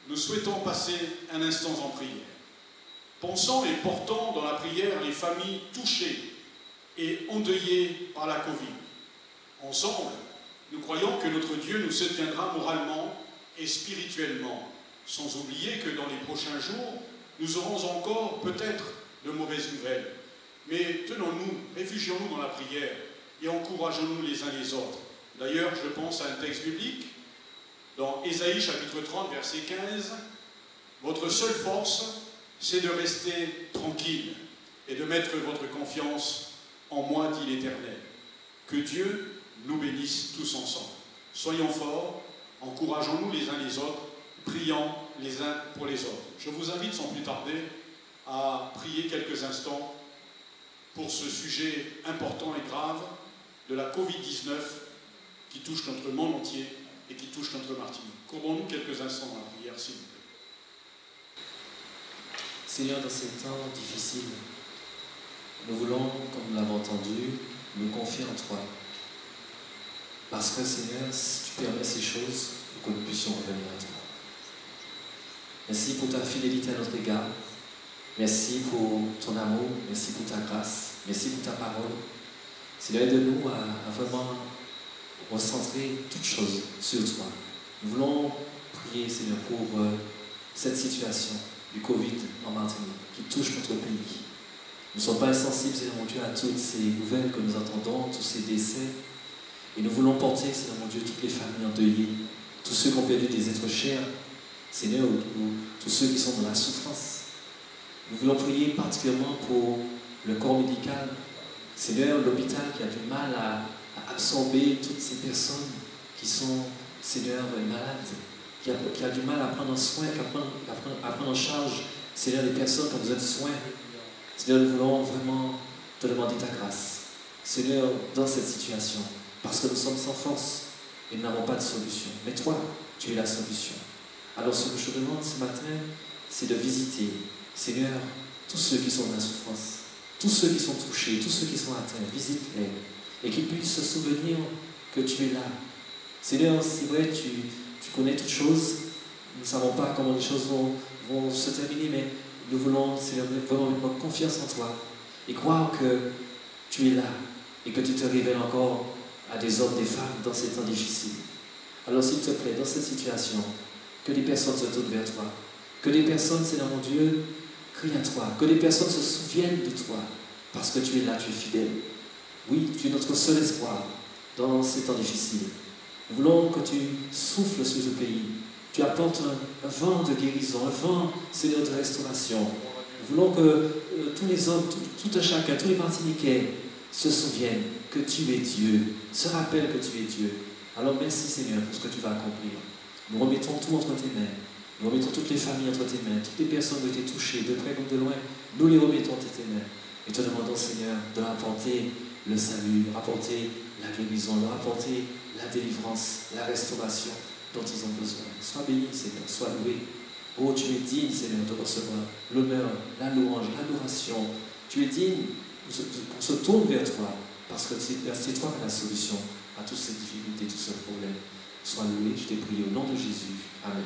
nous souhaitons passer un instant en prière. Pensons et portons dans la prière les familles touchées et endeuillées par la Covid. Ensemble, nous croyons que notre Dieu nous soutiendra moralement et spirituellement, sans oublier que dans les prochains jours, nous aurons encore peut-être de mauvaises nouvelles. Mais tenons-nous, réfugions-nous dans la prière et encourageons-nous les uns les autres. D'ailleurs, je pense à un texte biblique, dans Ésaïe chapitre 30, verset 15, « Votre seule force, c'est de rester tranquille et de mettre votre confiance en moi, dit l'Éternel. » Que Dieu nous bénisse tous ensemble. Soyons forts, encourageons-nous les uns les autres, prions les uns pour les autres. Je vous invite sans plus tarder à prier quelques instants pour ce sujet important et grave de la Covid-19 qui touche notre monde entier et qui touche notre Martinique. Courons-nous quelques instants dans la prière, s'il vous plaît. Seigneur, dans ces temps difficiles, nous voulons, comme nous l'avons entendu, nous confier en toi. Parce que, Seigneur, si tu permets ces choses, pour que nous puissions revenir à toi. Merci pour ta fidélité à notre égard. Merci pour ton amour. Merci pour ta grâce. Merci pour ta parole. Seigneur, aide-nous à vraiment recentrer toutes choses sur toi. Nous voulons prier, Seigneur, pour cette situation du Covid en Martinique qui touche notre pays. Nous ne sommes pas insensibles, Seigneur mon Dieu, à toutes ces nouvelles que nous entendons, tous ces décès. Et nous voulons porter, Seigneur mon Dieu, toutes les familles endeuillées, tous ceux qui ont perdu des êtres chers, Seigneur, ou tous ceux qui sont dans la souffrance. Nous voulons prier particulièrement pour le corps médical. Seigneur, l'hôpital qui a du mal à absorber toutes ces personnes qui sont, Seigneur, malades, qui a du mal à prendre en soin, à prendre en charge, Seigneur, les personnes qui ont besoin de soins. Seigneur, nous voulons vraiment te demander ta grâce. Seigneur, dans cette situation, parce que nous sommes sans force et nous n'avons pas de solution. Mais toi, tu es la solution. Alors ce que je te demande ce matin, c'est de visiter, Seigneur, tous ceux qui sont dans la souffrance, tous ceux qui sont touchés, tous ceux qui sont atteints, visite-les et qu'ils puissent se souvenir que tu es là. Seigneur, c'est vrai, tu connais toutes choses, nous ne savons pas comment les choses vont se terminer, mais nous voulons, Seigneur, vraiment mettre notre confiance en toi et croire que tu es là et que tu te révèles encore à des hommes, des femmes dans ces temps difficiles. Alors s'il te plaît, dans cette situation, que des personnes se tournent vers toi, que des personnes, Seigneur mon Dieu, crient à toi, que des personnes se souviennent de toi, parce que tu es là, tu es fidèle. Oui, tu es notre seul espoir dans ces temps difficiles. Nous voulons que tu souffles sur ce pays. Tu apportes un vent de guérison, un vent, Seigneur, de restauration. Nous voulons que tous les hommes, tout un chacun, tous les Martiniquais se souviennent que tu es Dieu, se rappellent que tu es Dieu. Alors merci Seigneur pour ce que tu vas accomplir. Nous remettons tout entre tes mains. Nous remettons toutes les familles entre tes mains, toutes les personnes qui ont été touchées, de près comme de loin. Nous les remettons entre tes mains. Et te demandons Seigneur de leur apporter le salut, leur apporter la guérison, leur apporter la délivrance, la restauration dont ils ont besoin. Sois béni Seigneur, sois loué. Oh, tu es digne Seigneur de recevoir l'honneur, la louange, l'adoration. Tu es digne qu'on se tourne vers toi, parce que c'est toi qui as la solution à toutes ces difficultés, tous ces problèmes. Sois loué, je t'ai prié au nom de Jésus. Amen.